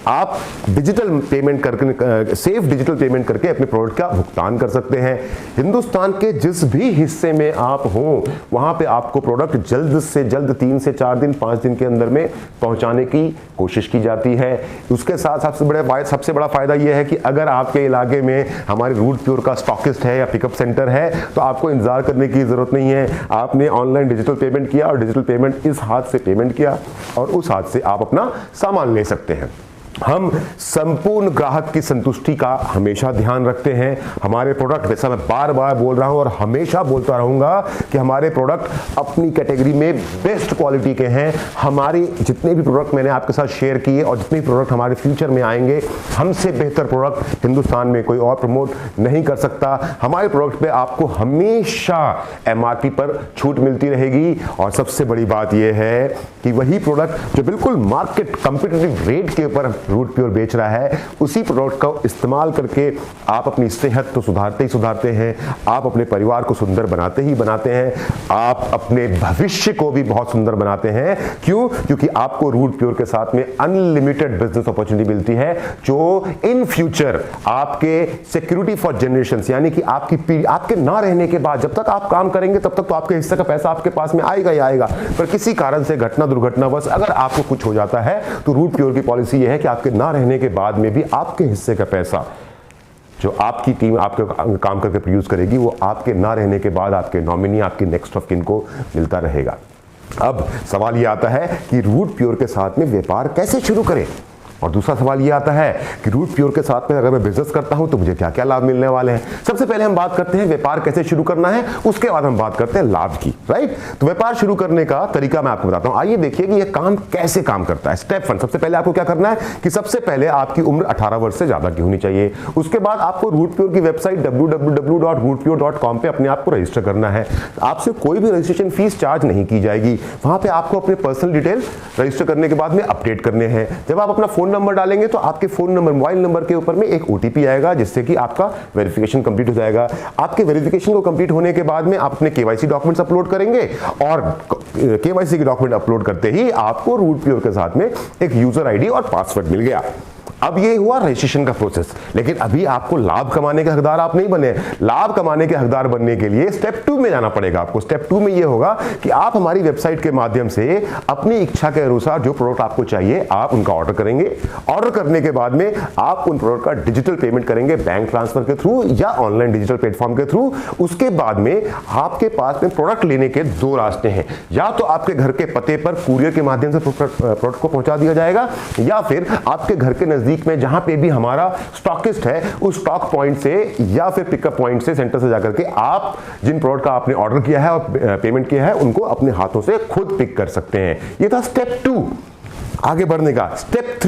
आप डिजिटल पेमेंट करके, सेफ डिजिटल पेमेंट करके अपने प्रोडक्ट का भुगतान कर सकते हैं। हिंदुस्तान के जिस भी हिस्से में आप हों वहां पे आपको प्रोडक्ट जल्द से जल्द 3 से 4 दिन 5 दिन के अंदर में पहुंचाने की कोशिश की जाती है। उसके साथ सबसे बड़ा फायदा यह है कि अगर आपके इलाके में हमारे रूट प्योर का स्टॉकिस्ट है या पिकअप सेंटर है तो आपको इंतजार करने की जरूरत नहीं है। आपने ऑनलाइन डिजिटल पेमेंट किया और डिजिटल पेमेंट इस हाथ से पेमेंट किया और उस हाथ से आप अपना सामान ले सकते हैं। हम संपूर्ण ग्राहक की संतुष्टि का हमेशा ध्यान रखते हैं। हमारे प्रोडक्ट, जैसा मैं बार बार बोल रहा हूं और हमेशा बोलता रहूंगा कि हमारे प्रोडक्ट अपनी कैटेगरी में बेस्ट क्वालिटी के हैं। हमारी जितने भी प्रोडक्ट मैंने आपके साथ शेयर किए और जितने भी प्रोडक्ट हमारे फ्यूचर में आएंगे, हमसे बेहतर प्रोडक्ट हिंदुस्तान में कोई और प्रमोट नहीं कर सकता। हमारे प्रोडक्ट पे आपको हमेशा MRP पर छूट मिलती रहेगी, और सबसे बड़ी बात यह है कि वही प्रोडक्ट जो बिल्कुल मार्केट कॉम्पिटिटिव रेट के ऊपर रूट प्योर बेच रहा है, उसी प्रोडक्ट का इस्तेमाल करके आप अपनी सेहत तो सुधारते ही सुधारते हैं, आप अपने परिवार को सुंदर बनाते ही बनाते हैं, आप अपने भविष्य को भी बहुत सुंदर बनाते हैं। क्यों? क्योंकि आपको रूट प्योर के साथ में अनलिमिटेड बिजनेस अपॉर्चुनिटी मिलती है, जो इन फ्यूचर आपके सिक्योरिटी फॉर जनरेशंस, यानी कि आपकी पीढ़ी, आपके ना रहने के बाद जब तक आप काम करेंगे तब तक तो आपके हिस्से का पैसा आपके पास में आएगा ही आएगा, पर किसी कारण से घटना दुर्घटनावश अगर आपको कुछ हो जाता है तो रूट प्योर की पॉलिसी यह है कि आपके ना रहने के बाद में भी आपके हिस्से का पैसा जो आपकी टीम आपके काम करके प्रोड्यूस करेगी वो आपके ना रहने के बाद आपके नॉमिनी, आपके नेक्स्ट ऑफ किन को मिलता रहेगा। अब सवाल ये आता है कि रूट प्योर के साथ में व्यापार कैसे शुरू करें, और दूसरा सवाल ये आता है कि रूट प्योर के साथ में अगर मैं बिजनेस करता हूं तो मुझे क्या क्या लाभ मिलने वाले हैं। सबसे पहले हम बात करते हैं व्यापार कैसे शुरू करना है, उसके बाद हम बात करते हैं लाभ की, राइट। तो व्यापार शुरू करने का तरीका मैं आपको बताता हूं। आइए देखिए कि यह काम कैसे काम करता है। स्टेप 1, सबसे पहले आपको क्या करना है कि सबसे पहले आपकी उम्र 18 वर्ष से ज्यादा की होनी चाहिए। उसके बाद आपको रूट प्योर की वेबसाइट www.rootpure.com पे अपने आप को रजिस्टर करना है। आपसे कोई भी रजिस्ट्रेशन फीस चार्ज नहीं की जाएगी। वहां पे आपको अपने पर्सनल डिटेल रजिस्टर करने के बाद में अपडेट करने हैं। जब आप अपना फोन नंबर डालेंगे तो आपके फोन नंबर, मोबाइल नंबर के ऊपर में एक OTP आएगा जिससे कि आपका वेरिफिकेशन कंप्लीट हो जाएगा। आपके वेरिफिकेशन को कंप्लीट होने के बाद में आप अपने KYC डॉक्यूमेंट्स अपलोड करेंगे, और KYC के डॉक्यूमेंट अपलोड करते ही आपको रूट प्योर के साथ में एक यूजर ID और पासवर्ड मिल गया। अब ये हुआ रजिस्ट्रेशन का प्रोसेस, लेकिन अभी आपको लाभ कमाने के हकदार आप नहीं बने। लाभ कमाने के हकदार बनने के लिए स्टेप 2 में जाना पड़ेगा आपको। स्टेप 2 में ये होगा कि आप हमारी वेबसाइट के माध्यम से अपनी इच्छा के अनुसार जो प्रोडक्ट आपको चाहिए आप उनका ऑर्डर करेंगे। ऑर्डर करने के बाद में आप उन प्रोडक्ट का डिजिटल पेमेंट करेंगे बैंक ट्रांसफर के थ्रू या ऑनलाइन डिजिटल प्लेटफॉर्म के थ्रू। उसके बाद में आपके पास में प्रोडक्ट लेने के 2 रास्ते हैं, या तो आपके घर के पते पर कुरियर के माध्यम से प्रोडक्ट को पहुंचा दिया जाएगा, या फिर आपके घर के नजदीक में जहां पे भी हमारा स्टॉकिस्ट है उस स्टॉक पॉइंट से या फिर पिकअप पॉइंट से, सेंटर से जाकर के आप जिन प्रोडक्ट का आपने ऑर्डर किया है और पेमेंट किया है उनको अपने हाथों से खुद पिक कर सकते हैं। ये था स्टेप 2 आगे बढ़ने का। स्टेप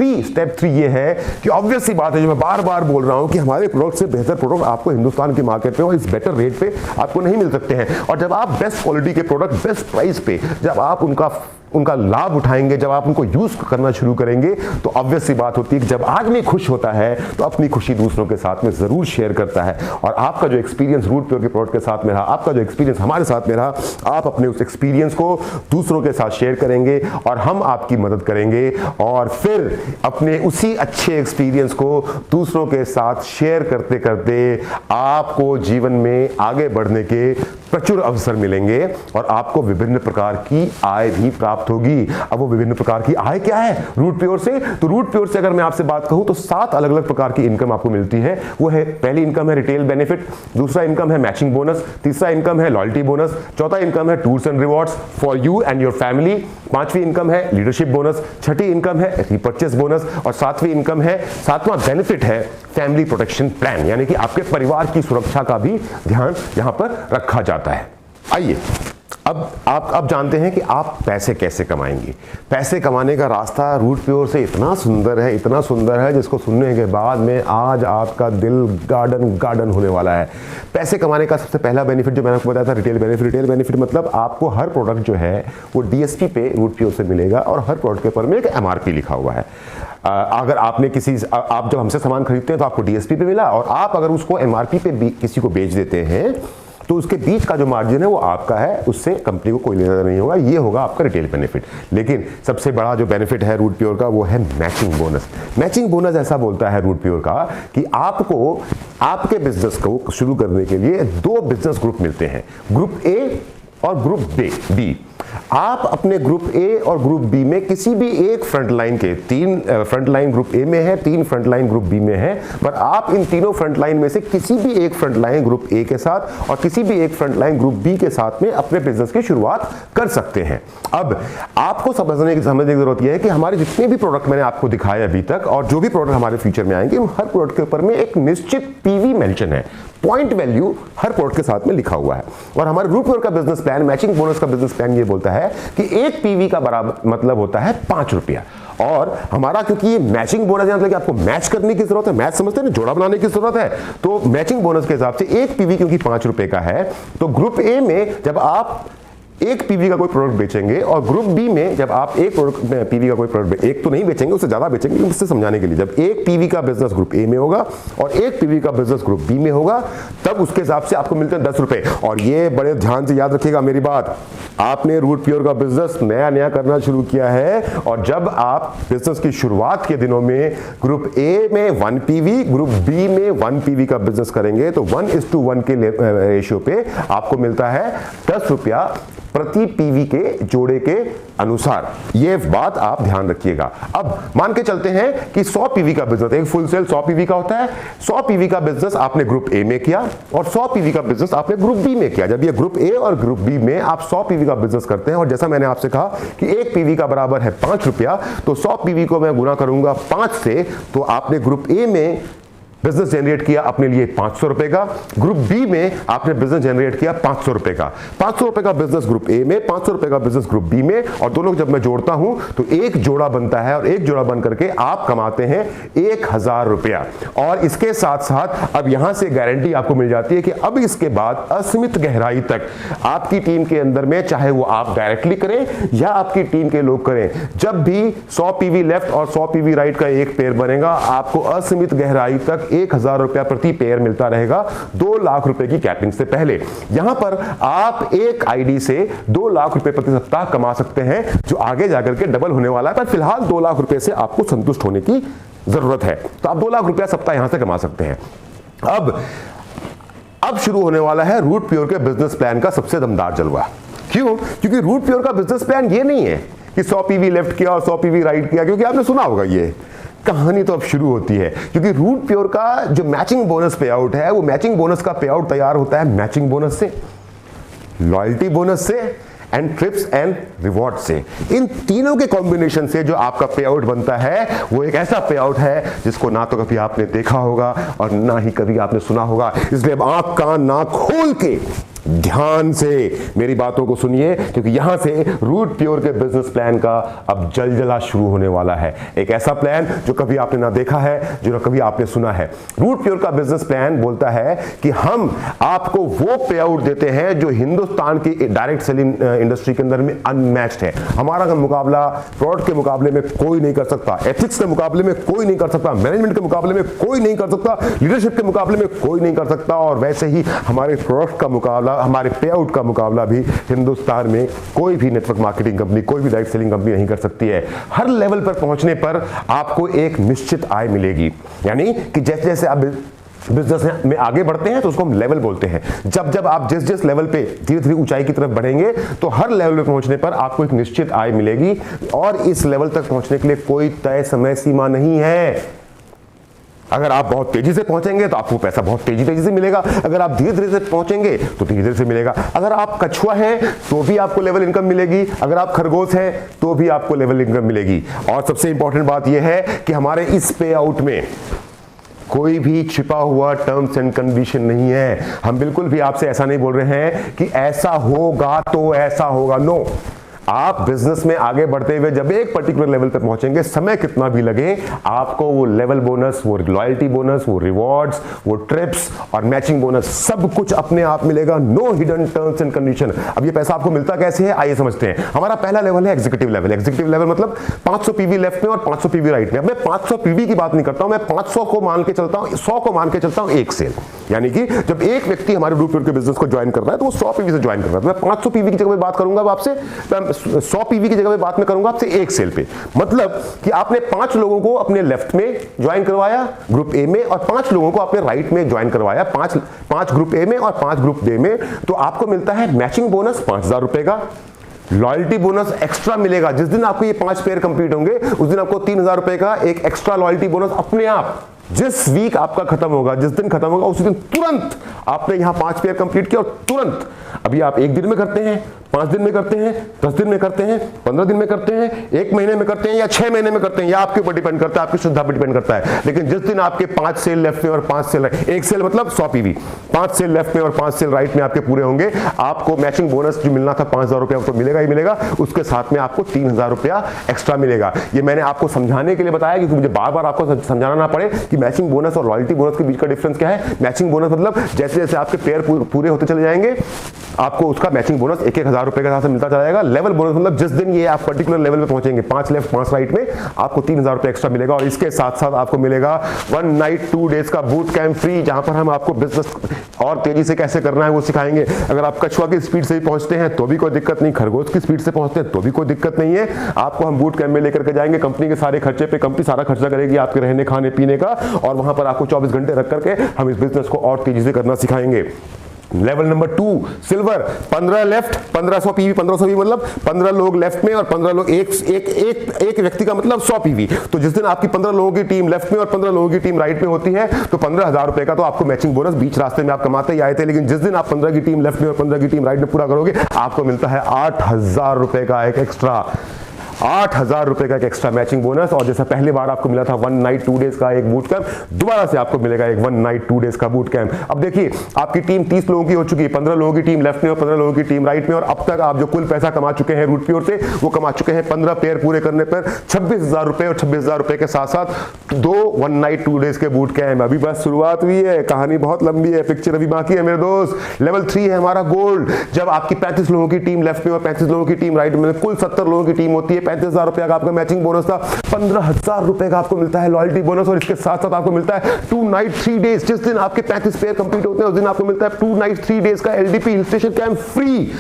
3 ये है कि ऑब्वियस सी बात है, जो मैं बार बार बोल रहा हूं कि हमारे प्रोडक्ट से बेहतर प्रोडक्ट आपको हिंदुस्तान की मार्केट पे और इस बेटर रेट पे आपको नहीं मिल सकते हैं। और जब आप बेस्ट क्वालिटी के प्रोडक्ट बेस्ट प्राइस पे जब आप उनका लाभ उठाएंगे, जब आप उनको यूज करना शुरू करेंगे, तो ऑब्वियस सी बात होती है कि जब आदमी खुश होता है तो अपनी खुशी दूसरों के साथ में जरूर शेयर करता है। और आपका जो एक्सपीरियंस रूट प्योर के प्रोडक्ट के साथ में रहा, आपका जो एक्सपीरियंस हमारे साथ में रहा, आप अपने उस एक्सपीरियंस को दूसरों के साथ शेयर करेंगे और हम आपकी मदद करेंगे और फिर अपने उसी अच्छे एक्सपीरियंस को दूसरों के साथ शेयर करते करते आपको जीवन में आगे बढ़ने के प्रचुर अवसर मिलेंगे और आपको विभिन्न प्रकार की आय भी प्राप्त होगी। अब वो विभिन्न प्रकार की आय क्या है रूट प्योर से? तो रूट प्योर से अगर मैं आपसे बात कहूं तो 7 अलग अलग प्रकार की इनकम आपको मिलती है। वो है, पहली इनकम है रिटेल बेनिफिट, दूसरा इनकम है मैचिंग बोनस, तीसरा इनकम है लॉयल्टी बोनस, चौथा इनकम है tours and rewards for you and your family, पांचवी इनकम है लीडरशिप बोनस, छठी इनकम है रिपर्चेस बोनस और सातवां बेनिफिट है फैमिली प्रोटेक्शन प्लान, यानी कि आपके परिवार की सुरक्षा का भी ध्यान यहां पर रखा जाता है। आइए अब जानते हैं कि आप पैसे कैसे कमाएंगे। पैसे कमाने का रास्ता रूट प्योर से इतना सुंदर है जिसको सुनने के बाद में आज आपका दिल गार्डन होने वाला है। पैसे कमाने का सबसे पहला बेनिफिट जो मैंने आपको बताया था रिटेल बेनिफिट मतलब आपको हर प्रोडक्ट जो है वो डीएसपी पे रूट प्योर से मिलेगा और हर प्रोडक्ट के ऊपर में एक एमआरपी लिखा हुआ है। अगर आपने आप जब हमसे सामान खरीदते हैं तो आपको डीएसपी पे मिला और आप अगर उसको एमआरपी पे किसी को बेच देते हैं तो उसके बीच का जो मार्जिन है वो आपका है, उससे कंपनी को कोई लेना नहीं होगा। ये होगा आपका रिटेल बेनिफिट। लेकिन सबसे बड़ा जो बेनिफिट है रूट प्योर का वो है मैचिंग बोनस। मैचिंग बोनस ऐसा बोलता है रूट प्योर का कि आपको आपके बिजनेस को शुरू करने के लिए 2 बिजनेस ग्रुप मिलते हैं, ग्रुप ए और ग्रुप बी। आप अपने ग्रुप ए और ग्रुप बी में किसी भी एक फ्रंटलाइन के 3 फ्रंटलाइन ग्रुप ए में है, 3 फ्रंटलाइन ग्रुप बी में है, पर आप इन तीनों फ्रंटलाइन में से किसी भी एक फ्रंटलाइन ग्रुप ए के साथ और किसी भी एक फ्रंटलाइन ग्रुप बी के साथ में अपने बिजनेस की शुरुआत कर सकते हैं। अब आपको समझने की जरूरत यह है कि हमारे जितने भी प्रोडक्ट मैंने आपको दिखाए अभी तक और जो भी प्रोडक्ट हमारे फ्यूचर में आएंगे, हर प्रोडक्ट के ऊपर में एक निश्चित पीवी मेंशन है, पॉइंट वैल्यू हर प्रोडक्ट के साथ में लिखा हुआ है। और हमारे रूट प्योर का बिजनेस प्लान, मैचिंग बोनस का बिजनेस प्लान ये बोलता है कि एक पीवी का बराबर मतलब होता है 5 रुपया। और हमारा क्योंकि ये मैचिंग बोनस है, मतलब कि आपको मैच करने की जरूरत है, मैच समझते हैं ना, जोड़ा बनाने की जरूरत है, तो मैचिंग बोनस के हिसाब से एक पीवी क्योंकि 5 रुपए का है, तो ग्रुप ए में जब आप एक पीवी का कोई प्रोडक्ट बेचेंगे और ग्रुप बी में जब आप एक प्रोडक्ट पीवी का कोई प्रोडक्ट एक तो नहीं बेचेंगे, उससे ज्यादा बेचेंगे, इससे समझाने के लिए जब एक पीवी का बिजनेस ग्रुप ए में होगा और एक पीवी का बिजनेस ग्रुप बी में होगा तब उसके हिसाब से आपको मिलते हैं 10 रुपए। और ये बड़े ध्यान से याद रखिएगा मेरी बात, आपने रूट प्योर का बिजनेस नया करना शुरू किया है और जब आप बिजनेस की शुरुआत के दिनों में ग्रुप ए में 1 पीवी, ग्रुप बी में 1 पीवी का बिजनेस करेंगे तो 1:1 के रेशियो पे आपको मिलता है 10 रुपया प्रति पीवी के जोड़े के अनुसार। ये बात आप ध्यान रखिएगा। अब मान के चलते हैं कि 100 पीवी का बिजनेस, एक फुल सेल 100 पीवी का होता है, 100 पीवी का बिजनेस आपने ग्रुप ए में किया और 100 पीवी का बिजनेस आपने ग्रुप बी में किया। जब ये ग्रुप ए और ग्रुप बी में आप 100 पीवी का बिजनेस करते हैं और जैसा मैंने आपसे कहा कि एक पीवी का बराबर है 5 रुपया, तो 100 पीवी को मैं गुना करूंगा 5 से, तो आपने ग्रुप ए में बिजनेस जनरेट किया अपने लिए 500 रुपए का, ग्रुप बी में आपने बिजनेस जनरेट किया 500 रुपए का। 500 रुपए का बिजनेस ग्रुप ए में, 500 रुपए का बिजनेस ग्रुप बी में, और दोनों जब मैं जोड़ता हूं तो एक जोड़ा बनता है और एक जोड़ा बन करके आप कमाते हैं 1000 रुपया। और इसके साथ साथ अब यहां से गारंटी आपको मिल जाती है कि अब इसके बाद असीमित गहराई तक आपकी टीम के अंदर में, चाहे वो आप डायरेक्टली करें या आपकी टीम के लोग करें, जब भी 100 पीवी लेफ्ट और 100 पीवी राइट का एक पेयर बनेगा, आपको असीमित गहराई तक 1000 रुपया प्रति पेयर मिलता रहेगा 2 लाख रुपए की कैपिंग से पहले। यहां पर आप एक आईडी से 2 लाख रुपए प्रति सप्ताह कमा सकते हैं, जो आगे जाकर के डबल होने वाला है, पर फिलहाल 2 लाख रुपए से आपको संतुष्ट होने की जरूरत है। तो आप 2 लाख रुपया सप्ताह यहां से कमा सकते हैं। अब शुरू होने वाला है रूट प्योर के बिजनेस प्लान का सबसे दमदार जलवा। क्यों? क्योंकि रूट प्योर का बिजनेस प्लान ये नहीं है कि 100 पीवी लेफ्ट किया और 100 पीवी राइट किया, क्योंकि आपने सुना होगा ये कहानी तो अब शुरू होती है। क्योंकि रूट प्योर का जो मैचिंग बोनस पे आउट है, वो मैचिंग बोनस का पे आउट तैयार होता है मैचिंग बोनस से, लॉयल्टी बोनस से एंड ट्रिप्स एंड रिवॉर्ड से। इन तीनों के कॉम्बिनेशन से जो आपका पे आउट बनता है, वो एक ऐसा पे आउट है जिसको ना तो कभी आपने देखा होगा और ना ही कभी आपने सुना होगा। इसलिए अब आंख कान नाक खोल के ध्यान से मेरी बातों को सुनिए, क्योंकि यहां से रूट प्योर के बिजनेस प्लान का अब जलजला शुरू होने वाला है। एक ऐसा प्लान जो कभी आपने ना देखा है, जो ना कभी आपने सुना है। रूट प्योर का बिजनेस प्लान बोलता है कि हम आपको वो पे आउट देते हैं जो हिंदुस्तान की डायरेक्ट सेलिंग इंडस्ट्री के अंदर में अनमैच्ड है। हमारा मुकाबला प्रोडक्ट के मुकाबले में कोई नहीं कर सकता, एथिक्स के मुकाबले में कोई नहीं कर सकता, मैनेजमेंट के मुकाबले में कोई नहीं कर सकता, लीडरशिप के मुकाबले में कोई नहीं कर सकता, और वैसे ही हमारे प्रोडक्ट का मुकाबला, हमारे पे आउट का मुकाबला भी हिंदुस्तान में कोई भी नेटवर्क मार्केटिंग कंपनी, कोई भी डायरेक्ट सेलिंग कंपनी नहीं कर सकती है। हर लेवल पर पहुंचने पर आपको एक निश्चित आय मिलेगी। यानी कि जैसे जैसे आप बिजनेस में आगे बढ़ते हैं तो उसको हम लेवल बोलते हैं। जब जब आप जिस जिस लेवल पे धीरे धीरे ऊंचाई की तरफ बढ़ेंगे, तो हर लेवल पे पहुंचने पर आपको एक निश्चित आय मिलेगी, और इस लेवल तक पहुंचने के लिए कोई तय समय सीमा नहीं है। अगर आप बहुत तेजी से पहुंचेंगे तो आपको पैसा बहुत तेजी से मिलेगा, अगर आप धीरे धीरे से पहुंचेंगे तो धीरे धीरे से मिलेगा। अगर आप कछुआ हैं तो भी आपको लेवल इनकम मिलेगी, अगर आप खरगोश हैं तो भी आपको लेवल इनकम मिलेगी। और सबसे इंपॉर्टेंट बात यह है कि हमारे इस पे आउट में कोई भी छिपा हुआ टर्म्स एंड कंडीशन नहीं है। हम बिल्कुल भी आपसे ऐसा नहीं बोल रहे हैं कि ऐसा होगा तो ऐसा होगा। नो, आप बिजनेस में आगे बढ़ते हुए जब एक पर्टिकुलर लेवल पे पहुंचेंगे, समय कितना भी लगे, आपको वो लेवल बोनस, वो लॉयल्टी बोनस, वो रिवॉर्ड्स, वो ट्रिप्स और मैचिंग बोनस सब कुछ अपने आप मिलेगा। No hidden terms and condition. अब ये पैसा आपको मिलता कैसे है, आइए समझते हैं। हमारा पहला लेवल है एग्जीक्यूटिव लेवल। एग्जीक्यूटिव लेवल मतलब 500 पीवी लेफ्ट में और 500 पीवी राइट में। अब मैं 500 पीवी की बात नहीं करता हूं, मैं 500 को मान के चलता हूं, 100 को मान के चलता हूं एक सेल। यानी कि जब एक व्यक्ति हमारे रूट प्योर के बिजनेस को ज्वाइन कर रहा है तो वो 100 पीवी से ज्वाइन कर रहा है। मैं 500 पीवी की जगह बात करूंगा आपसे, 100 पीवी की जगह में बात में करूंगा आपसे एक सेल पे। मतलब कि आपने 5 लोगों को अपने लेफ्ट में ज्वाइन करवाया ग्रुप ए में, और 5 लोगों को अपने राइट में ज्वाइन करवाया, 5 ग्रुप ए में और 5 ग्रुप बी में। तो आपको मिलता है मैचिंग बोनस 5000 रुपए का, लॉयल्टी बोनस एक्स्ट्रा मिलेगा। जिस दिन आपको ये 5 पेयर कंप्लीट होंगे उस दिन आपको 3000 रुपए का एक एक्स्ट्रा लॉयल्टी बोनस अपने आप, जिस वीक आपका खत्म होगा, जिस दिन खत्म होगा उसी दिन तुरंत आपने यहां 5 पेयर कंप्लीट किया, और तुरंत, अभी आप 1 दिन में करते हैं, 5 दिन में करते हैं, 10 दिन में करते हैं, 15 दिन में करते हैं, 1 महीने में करते हैं या 6 महीने में करते हैं, या आपके ऊपर डिपेंड करता है, आपकी श्रद्धा पर डिपेंड करता है। लेकिन जिस दिन आपके 5 सेल लेफ्ट में और 5 सेल राइट, एक सेल मतलब 100 पीवी, 5 सेल लेफ्ट में और 5 सेल राइट में आपके पूरे होंगे, आपको मैचिंग बोनस जो मिलना था 5000 रुपया तो मिलेगा ही मिलेगा, उसके साथ में आपको 3000 रुपया एक्स्ट्रा मिलेगा। ये मैंने आपको समझाने के लिए बताया क्योंकि मुझे बार बार आपको समझाना ना पड़े कि मैचिंग बोनस और लॉयल्टी बोनस के बीच का डिफरेंस क्या है। मैचिंग बोनस मतलब जैसे जैसे आपके पेयर पूरे होते चले जाएंगे, आपको उसका मैचिंग बोनस 1000 रुपए के साथ मिलता चला जाएगा। लेवल बोनस मतलब जिस दिन ये आप पर्टिकुलर लेवल पे पहुंचेंगे, 5 लेफ्ट 5 राइट में, आपको 3000 रुपए एक्स्ट्रा मिलेगा। और इसके साथ साथ आपको मिलेगा 1 नाइट 2 डेज का बूट कैंप फ्री, जहां पर हम आपको बिजनेस और तेजी से कैसे करना है वो सिखाएंगे। अगर आप कछुआ की स्पीड से भी पहुंचते हैं तो भी कोई दिक्कत नहीं, खरगोश की स्पीड से पहुंचते हैं तो भी कोई दिक्कत नहीं है। आपको हम बूट कैंप में लेकर के जाएंगे, कंपनी के सारे खर्चे पे कंपनी सारा खर्चा करेगी आपके रहने खाने पीने का, और वहां पर आपको 24 घंटे रख करके हम इस बिजनेस को और तेजी से करना सिखाएंगे। Level number 2 silver, 15 left 1500 PV, 1500 PV मतलब 15 लोग लेफ्ट में और 15 लोग एक व्यक्ति का मतलब 100 पीवी। तो जिस दिन आपकी 15 लोगों की टीम लेफ्ट में और 15 लोगों की टीम राइट में होती है तो 15000 रुपए का तो आपको मैचिंग बोनस बीच रास्ते में आप कमाते ही आए थे। लेकिन जिस दिन आप 15 की टीम लेफ्ट में और 15 की टीम राइट में पूरा करोगे, आपको मिलता है 8000 रुपए का एक एक्स्ट्रा, 8000 रुपए का एक एक्स्ट्रा मैचिंग बोनस। और जैसा पहली बार आपको मिला था 1 नाइट 2 डेज का एक बूट कैंप, दोबारा से आपको मिलेगा एक 1 नाइट 2 डेज का बूट कैंप। अब देखिए आपकी टीम 30 लोगों की हो चुकी है, 15 लोगों की टीम लेफ्ट में और 15 लोगों की टीम राइट में, और अब तक आप जो कुल पैसा कमा चुके हैं रूट प्योर से, वो कमा चुके हैं 15 पेयर पूरे करने पर 26000 रुपए, और 26000 रुपए के साथ साथ 2 1 नाइट 2 डेज के बूट कैंप। अभी बस शुरुआत हुई है, कहानी बहुत लंबी है, पिक्चर अभी बाकी है मेरे दोस्त। लेवल 3 है हमारा गोल्ड, जब आपकी 35 लोगों की टीम लेफ्ट में और 35 लोगों की टीम राइट में, कुल 70 लोगों की टीम होती है, 35,000 रुपए का आपका मैचिंग बोनस था, 15,000 रुपए का आपको मिलता है लॉयल्टी बोनस, और इसके साथ साथ आपको मिलता है 2 नाइट 3 डेज, जिस दिन आपके 35 पेयर कंप्लीट होते हैं उस दिन आपको मिलता है 2 नाइट 3 डेज का LDP hill station camp free.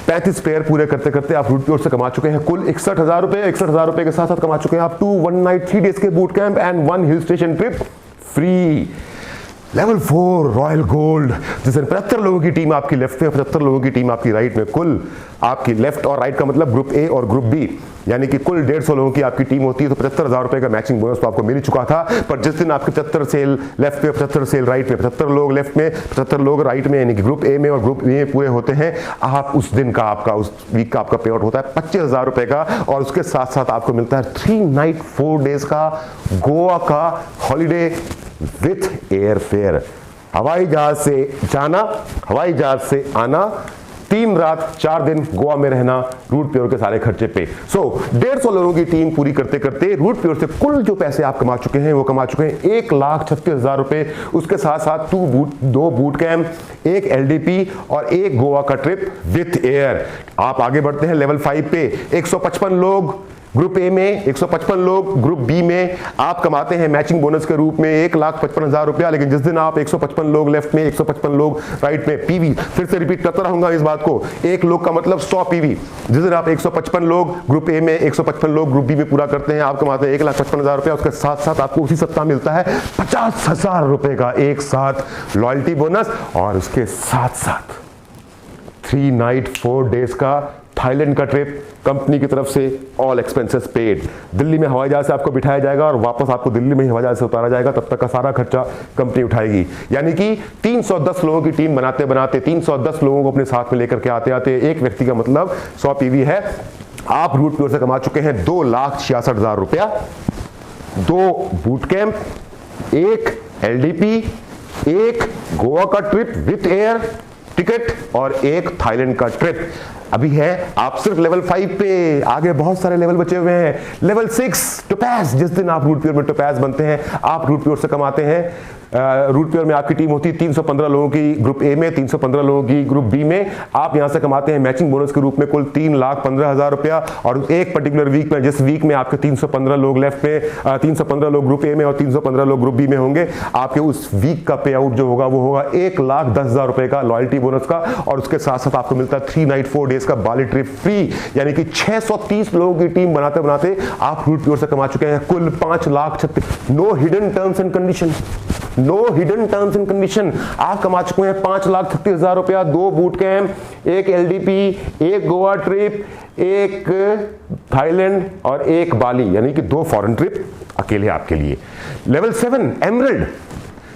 35 pair पूरे करते करते आप रूट प्योर से कमा चुके हैं कुल 61,000 रुपए। 61,000 रुपए के साथ साथ कमा चुके हैं आप 2 1 नाइट 3 डेज के boot camp and 1 hill station trip free. Level 4 royal gold, जिसमें 75 लोगों की टीम आपकी लेफ्ट में, 75 लोगों की टीम आपकी राइट में, कुल आपकी लेफ्ट और राइट का मतलब ग्रुप ए और ग्रुप बी, यानी कि कुल 150 लोगों की आपकी टीम होती है। तो 75,000 रुपए का मैचिंग बोनस तो आपको मिल ही चुका था, पर जिस दिन आपके 75 सेल लेफ्ट में, 75 सेल राइट में, 75 लोग लेफ्ट में, 75 लोग राइट में, यानी कि ग्रुप ए में और ग्रुप बी में पूरे होते हैं, आप उस दिन का आपका, उस वीक का आपका पे आउट होता है 25,000 रुपए का, और उसके साथ साथ आपको मिलता है 3 नाइट 4 डेज का गोवा का हॉलीडे विथ एयर फेयर। हवाई जहाज से जाना, हवाई जहाज से आना, 3 रात 4 दिन गोवा में रहना, रूट प्योर के सारे खर्चे पे। 150 लोगों की टीम पूरी करते करते रूट प्योर से कुल जो पैसे आप कमा चुके हैं वो कमा चुके हैं 1,36,000 रुपए। उसके साथ साथ 2 बूट कैंप, 1 एलडीपी और 1 गोवा का ट्रिप विथ एयर। आप आगे बढ़ते हैं लेवल 5 पे। 155 लोग ग्रुप ए में, 155 लोग ग्रुप बी में आप कमाते हैं मैचिंग बोनस के रूप में 1,55,000 रुपया। लेकिन जिस दिन आप 155 लोग लेफ्ट में, 155 लोग राइट में, पीवी फिर से रिपीट करता रहूंगा इस बात को, 1 लोग का मतलब 100 पीवी। जिस दिन आप 155 लोग ग्रुप ए में, 155 लोग ग्रुप बी में पूरा करते हैं, आप कमाते हैं 1,55,000 रुपया। उसके साथ साथ आपको उसी सप्ताह मिलता है 50,000 रुपए का एक साथ लॉयल्टी बोनस, और उसके साथ साथ 3 नाइट 4 डेज का थाईलैंड का ट्रिप कंपनी की तरफ से, ऑल एक्सपेंसेस पेड। दिल्ली में हवाई जहाज से आपको बिठाया जाएगा और वापस आपको दिल्ली में ही हवाई जहाज से उतारा जाएगा, तब तक का सारा खर्चा कंपनी उठाएगी। यानी कि 310 लोगों की टीम बनाते बनाते, 310 लोगों को अपने साथ में लेकर के आते आते, एक व्यक्ति का मतलब 100 पीवी है, आप रूट प्योर से कमा चुके हैं 2,66,000 रुपया। 2 बूट कैंप, 1 एलडीपी, 1 गोवा का ट्रिप विथ एयर टिकट और 1 थाईलैंड का ट्रिप। अभी है आप सिर्फ लेवल 5 पे, आगे बहुत सारे लेवल बचे हुए हैं। लेवल 6 टोपैज, जिस दिन आप रूट प्योर में टोपैज बनते हैं, आप रूट प्योर से कमाते हैं। रूट प्योर में आपकी टीम होती है 315 लोगों की ग्रुप ए में, 315 लोगों की ग्रुप बी में, आप यहां से कमाते हैं मैचिंग बोनस के रूप में कुल 3,15,000 रुपया। और एक पर्टिकुलर वीक में, जिस वीक में आपके 315 लोग लेफ्ट में, 315 लोग ग्रुप ए में और 315 लोग ग्रुप बी में होंगे, आपके उस वीक का पे आउट जो होगा वो होगा 1,10,000 रुपए का लॉयल्टी बोनस का। और उसके साथ साथ आपको मिलता है 3 नाइट 4 डेज का बाली ट्रिप फ्री। यानी कि 630 लोगों की टीम बनाते बनाते आप रूट प्योर से कमा चुके हैं कुल 5,36,000। No hidden terms and condition, no hidden terms and condition. आप कमा चुके हैं 5,36,000 रुपया। 2 boot camp, 1 LDP, 1 Goa trip, 1 Thailand और 1 बाली, यानी कि 2 फॉरेन ट्रिप अकेले आपके लिए। लेवल 7 एमरल्ड,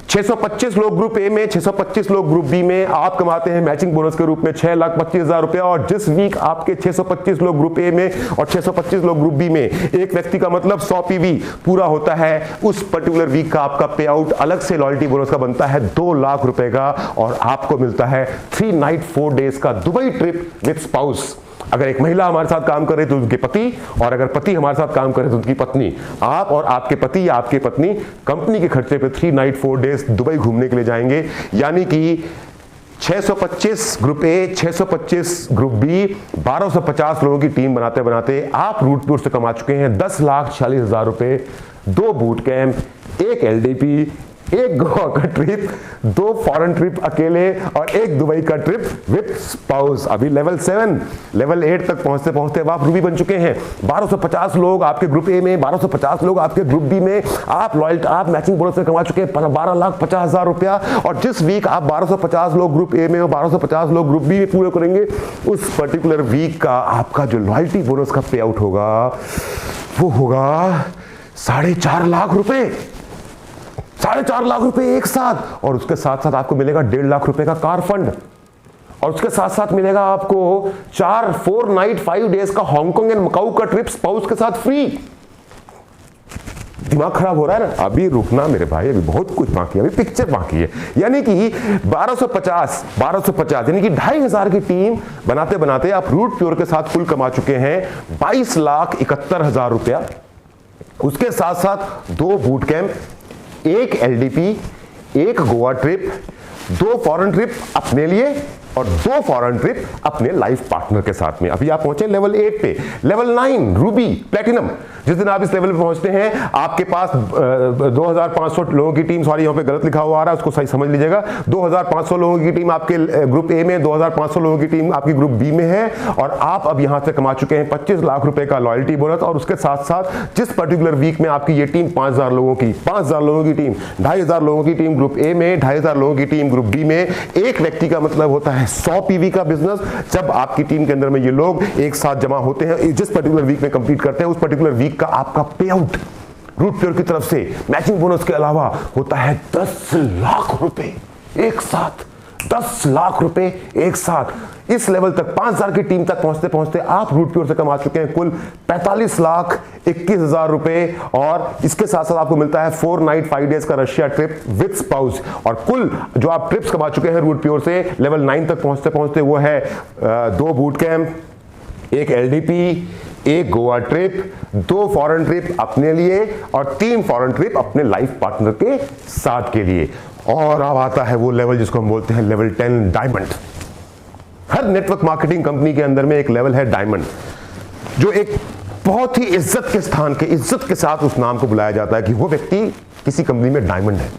625 लोग ग्रुप ए में, 625 लोग ग्रुप बी में, आप कमाते हैं मैचिंग बोनस के रूप में 6,25,000 रुपया। और जिस वीक आपके 625 लोग ग्रुप ए में और 625 लोग ग्रुप बी में, एक व्यक्ति का मतलब 100 पीवी पूरा होता है, उस पर्टिकुलर वीक का आपका पे आउट अलग से लॉयल्टी बोनस का बनता है 2 लाख रुपए का। और आपको मिलता है 3 नाइट 4 डेज का दुबई ट्रिप विद स्पाउस। अगर एक महिला हमारे साथ काम कर रही तो उनके पति, और अगर पति हमारे साथ काम करे तो उनकी पत्नी, आप और आपके पति या आपकी पत्नी कंपनी के खर्चे पे 3 नाइट 4 डेज दुबई घूमने के लिए जाएंगे। यानी कि 625 ग्रुप ए, 625 ग्रुप बी, 1,250 लोगों की टीम बनाते बनाते आप रूट प्योर से कमा चुके हैं 10,40,000 रुपए। 2 बूट कैंप, 1 एलडीपी, 1 गोवा का ट्रिप, 2 फॉरेन ट्रिप अकेले और 1 दुबई का ट्रिप विद स्पाउस। अभी लेवल 7, लेवल 8 तक पहुंचते पहुंचते आप रूबी बन चुके हैं। 1,250 लोग आपके ग्रुप ए में, 1,250 लोग आपके ग्रुप बी में, आप मैचिंग बोनस से कमा चुके हैं 12,50,000 रुपया। और जिस वीक आप 1,250 लोग ग्रुप ए में और 1,250 लोग ग्रुप बी में पूरे करेंगे, उस पर्टिकुलर वीक का आपका जो लॉयल्टी बोनस का पे आउट होगा वो होगा 4.5 लाख रुपए। 4.5 लाख रुपए एक साथ। और उसके साथ साथ आपको मिलेगा 1.5 लाख रुपए का कार फंड। और उसके साथ साथ मिलेगा आपको 4 नाइट 5 डेज का हांगकांग एंड मकाऊ का ट्रिप स्पाउस के साथ फ्री। दिमाग खराब हो रहा है ना? अभी रुकना मेरे भाई, अभी बहुत कुछ बाकी है, अभी पिक्चर बाकी है। यानी कि 1250 यानी कि 2,500 की टीम बनाते बनाते आप रूट प्योर के साथ कुल कमा चुके हैं 22,71,000 रुपया। उसके साथ साथ 2 boot camp, 1 LDP, 1 Goa trip, 2 foreign trip अपने लिए, और 2 फॉरेन ट्रिप अपने लाइफ पार्टनर के साथ में। अभी आप पहुंचे लेवल 8 पे। Level 9 Ruby platinum. जिस दिन आप इस लेवल पे पहुंचते हैं आपके पास 2500 लोगों की टीम, सॉरी यहाँ पे गलत लिखा हुआ आ रहा है, उसको सही समझ लीजिएगा। 2500 लोगों की टीम आपके ग्रुप ए में, 2500 लोगों की टीम आपकी ग्रुप बी में है, और आप अब यहां से कमा चुके हैं 25 लाख रुपए का लॉयल्टी बोनस। और उसके साथ साथ जिस पर्टिकुलर वीक में आपकी ये टीम 5000 लोगों की, 5000 लोगों की टीम, 2500 लोगों की टीम ग्रुप ए में, 2500 लोगों की टीम ग्रुप बी में, एक व्यक्ति का मतलब होता है 100 पीवी का बिजनेस। जब आपकी टीम के अंदर में ये लोग एक साथ जमा होते हैं, जिस पर्टिकुलर वीक में कंप्लीट करते हैं, उस पर्टिकुलर वीक का आपका पे आउट रूट प्योर की तरफ से मैचिंग बोनस के अलावा होता है 10 लाख रुपए एक साथ। 10 लाख रुपए एक साथ। इस लेवल तक 5000 की टीम तक पहुंचते पहुंचते आप रूट प्योर से कमा चुके हैं कुल 45 लाख 21,000 रुपए। और इसके साथ साथ आपको मिलता है 4 नाइट 5 डेज का रशिया ट्रिप विद स्पाउस। और कुल जो आप ट्रिप्स कमा चुके हैं रूट प्योर से लेवल 9 तक पहुंचते पहुंचते वो है 2 boot camp, 1 LDP, 1 Goa trip, 2 foreign trip अपने लिए और 3 फॉरेन ट्रिप अपने लाइफ पार्टनर के साथ के लिए। और अब आता है वो लेवल जिसको हम बोलते हैं लेवल 10 डायमंड। हर नेटवर्क मार्केटिंग कंपनी के अंदर में एक लेवल है डायमंड, जो एक बहुत ही इज्जत के स्थान के इज्जत के साथ उस नाम को बुलाया जाता है कि वो व्यक्ति किसी कंपनी में डायमंड है।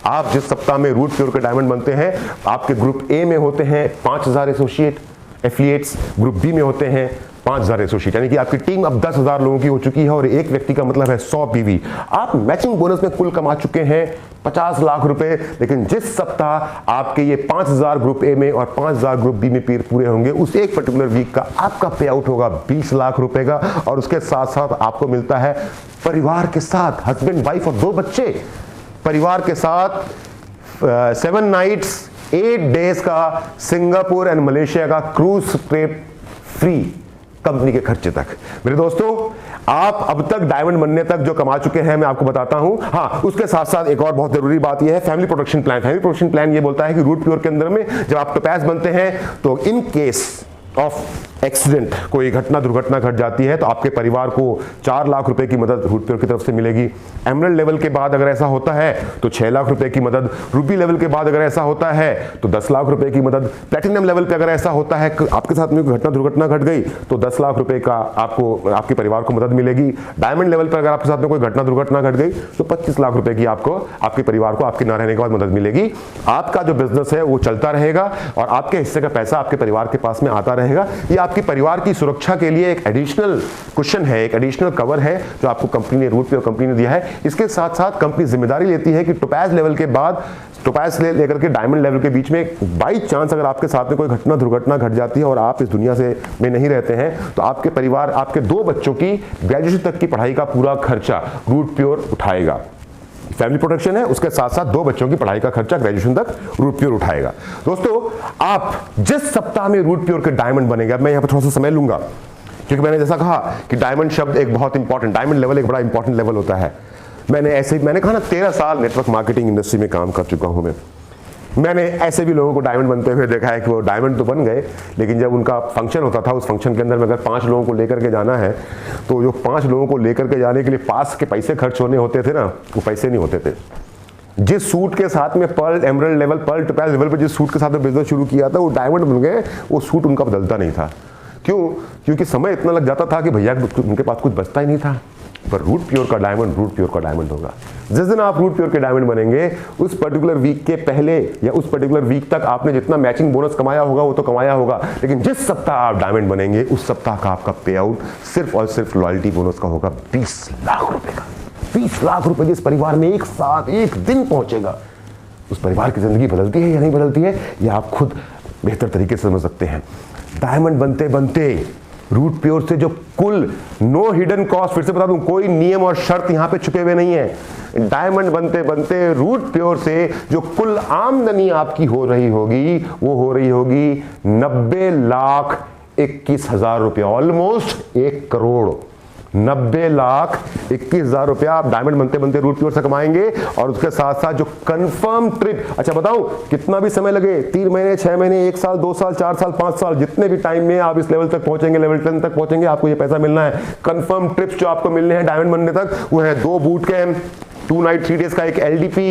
आप जिस सप्ताह में रूट प्योर के डायमंड बनते हैं, आपके ग्रुप ए में होते हैं 5000 एसोसिएट एफिलिएट्स, ग्रुप बी में होते हैं 5000 एसोसिएट, यानी कि आपकी टीम अब 10,000 लोगों की हो चुकी है और एक व्यक्ति का मतलब है 100 पीवी। आप मैचिंग बोनस में कुल कमा चुके हैं 50 लाख रुपए। लेकिन जिस सप्ताह आपके ये 5000 ग्रुप ए में और 5000 ग्रुप बी में पूरे होंगे, उस एक पर्टिकुलर वीक का आपका पे आउट होगा 20 लाख रुपए का। और उसके साथ साथ आपको मिलता है परिवार के साथ, हस्बैंड वाइफ और 2 बच्चे, परिवार के साथ 7 नाइट्स 8 डेज का सिंगापुर एंड मलेशिया का क्रूज ट्रिप फ्री कंपनी के खर्चे तक। मेरे दोस्तों, आप अब तक डायमंड बनने तक जो कमा चुके हैं मैं आपको बताता हूं। हाँ, उसके साथ साथ एक और बहुत जरूरी बात यह है family protection plan. Family protection plan ये बोलता है कि रूट प्योर के अंदर में जब आप टोपैज बनते हैं तो इन केस ऑफ एक्सीडेंट, कोई घटना दुर्घटना घट जाती है, तो आपके परिवार को 4 लाख रुपए की मदद रूट प्योर की तरफ से मिलेगी। एमरल्ड लेवल के बाद अगर ऐसा होता है तो 6 लाख रुपए की मदद, रूबी लेवल के बाद अगर ऐसा होता है तो 10 लाख रुपए की मदद, प्लेटिनम लेवल पे अगर ऐसा होता है आपके साथ में घटना दुर्घटना घट गई तो 10 लाख रुपए का आपको आपके परिवार को मदद मिलेगी। डायमंड लेवल पर अगर आपके साथ में कोई घटना दुर्घटना घट गई तो 25 लाख रुपए की आपको आपके परिवार को आपके ना रहने के बाद मदद मिलेगी। आपका जो बिजनेस है वो चलता रहेगा और आपके हिस्से का पैसा आपके परिवार के पास में आता रहेगा। ये आपके परिवार की सुरक्षा के लिए एक एडिशनल कुशन है, एक एडिशनल कवर है जो आपको कंपनी ने, रूट प्योर कंपनी ने दिया है। इसके साथ साथ कंपनी जिम्मेदारी लेती है कि टोपैज लेवल के बाद, टोपैज से लेकर के डायमंड लेवल के बीच में बाई चांस अगर आपके साथ में कोई घटना दुर्घटना घट जाती है और आप इस दुनिया से में नहीं रहते हैं, तो आपके परिवार, आपके 2 बच्चों की ग्रेजुएशन तक की पढ़ाई का पूरा खर्चा रूट प्योर उठाएगा। फैमिली प्रोटेक्शन है, उसके साथ साथ 2 बच्चों की पढ़ाई का खर्चा ग्रेजुएशन तक रूट प्योर उठाएगा। दोस्तों, आप जिस सप्ताह में रूट प्योर के डायमंड बनेगा, मैं यहां पर थोड़ा सा समय लूंगा क्योंकि मैंने जैसा कहा कि डायमंड शब्द एक बहुत इंपॉर्टेंट, डायमंड लेवल एक बड़ा इंपॉर्टेंट लेवल होता है। मैंने कहा ना 13 साल नेटवर्क मार्केटिंग इंडस्ट्री में काम कर चुका हूं मैंने ऐसे भी लोगों को डायमंड बनते हुए देखा है कि वो डायमंड तो बन गए, लेकिन जब उनका फंक्शन होता था, उस फंक्शन के अंदर में अगर 5 लोगों को लेकर के जाना है तो जो 5 लोगों को लेकर के जाने के लिए पास के पैसे खर्च होने होते थे ना, वो पैसे नहीं होते थे। जिस सूट के साथ में pearl emerald level, pearl topaz level पर जिस सूट के साथ में बिजनेस शुरू किया था वो डायमंड बन गए, वो सूट उनका बदलता नहीं था। क्यों? क्योंकि समय इतना लग जाता था कि भैया उनके पास कुछ बचता ही नहीं था। पर रूट प्योर का डायमंड रूट प्योर का डायमंड होगा। जिस दिन आप रूट प्योर के डायमंड बनेंगे, उस पर्टिकुलर वीक के पहले या उस पर्टिकुलर वीक तक आपने जितना मैचिंग बोनस कमाया होगा वो तो कमाया होगा, लेकिन जिस सप्ताह आप डायमंड बनेंगे उस सप्ताह का आपका पे आउट सिर्फ और सिर्फ लॉयल्टी बोनस का होगा 20 लाख रुपए का। 20 लाख रुपए जिस परिवार में एक साथ एक दिन पहुंचेगा, उस परिवार की जिंदगी बदलती है या नहीं बदलती है, यह आप खुद बेहतर तरीके से समझ सकते हैं। डायमंड बनते बनते रूट प्योर से जो कुल नो हिडन कॉस्ट, फिर से बता दूं, कोई नियम और शर्त यहां पे छुपे हुए नहीं है। डायमंड बनते बनते रूट प्योर से जो कुल आमदनी आपकी हो रही होगी वो हो रही होगी 90,21,000 रुपया, ऑलमोस्ट 1 करोड़। 90,21,000 रुपया आप डायमंड बनते बनते रूट प्योर से कमाएंगे। और उसके साथ साथ जो कंफर्म ट्रिप, अच्छा बताऊं कितना भी समय लगे, 3 महीने, 6 महीने, 1 साल, 2 साल, 4 साल, 5 साल, जितने भी टाइम में आप इस लेवल तक पहुंचेंगे, लेवल 10 तक पहुंचेंगे, आपको ये पैसा मिलना है। कंफर्म ट्रिप्स जो आपको मिलने हैं डायमंड बनने तक वो है 2 बूट कैंप, 2 नाइट 3 डेज का एक LDP,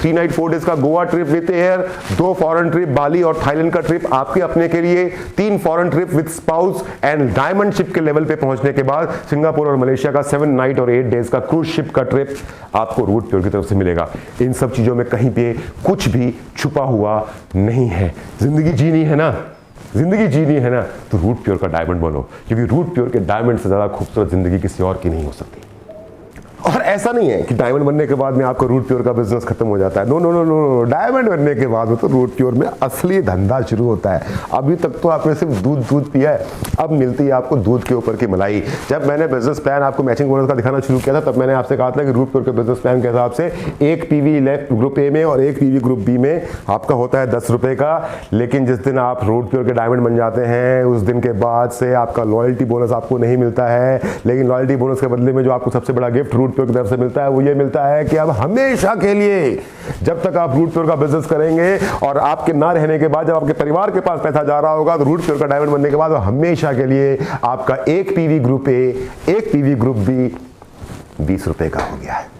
3 नाइट 4 डेज का Goa trip with air, 2 foreign trip Bali और थाईलैंड का ट्रिप आपके अपने के लिए, 3 foreign trip with spouse and diamond ship के लेवल पे पहुंचने के बाद सिंगापुर और मलेशिया का 7 नाइट और 8 डेज का क्रूज शिप का ट्रिप आपको रूट प्योर की तरफ से मिलेगा। इन सब चीजों में कहीं पे कुछ भी छुपा हुआ नहीं है। जिंदगी जीनी है ना, जिंदगी जीनी है ना, तो रूट प्योर का डायमंड बनो, क्योंकि रूट प्योर के डायमंड से ज्यादा खूबसूरत जिंदगी किसी और की नहीं हो सकती। और ऐसा नहीं है कि डायमंड बनने के बाद में आपका रूट प्योर का बिजनेस खत्म हो जाता है। No no no no, diamond बनने के बाद में तो रूट प्योर में असली धंधा शुरू होता है। अभी तक तो आपने सिर्फ दूध पिया है, अब मिलती है आपको दूध के ऊपर की मलाई। जब मैंने बिजनेस प्लान आपको मैचिंग बोनस का दिखाना शुरू किया था, तब मैंने आपसे कहा था कि रूट प्योर के बिजनेस प्लान के हिसाब से एक पीवी ग्रुप ए में और एक पीवी ग्रुप बी में आपका होता है 10 रुपए का। लेकिन जिस दिन आप रूट प्योर के डायमंड बन जाते हैं, उस दिन के बाद से आपका लॉयल्टी बोनस आपको नहीं मिलता है। लेकिन लॉयल्टी बोनस के बदले में जो आपको सबसे बड़ा गिफ्ट रूट प्योर की तरफ से मिलता है वो ये मिलता है कि अब हमेशा के लिए, जब तक आप रूट प्योर का बिजनेस करेंगे और आपके ना रहने के बाद जब आपके परिवार के पास पैसा जा रहा होगा, तो रूट प्योर का डायमंड बनने के बाद हमेशा के लिए आपका एक पीवी ग्रुप ए, एक पीवी ग्रुप बी 20 रुपए का हो गया है।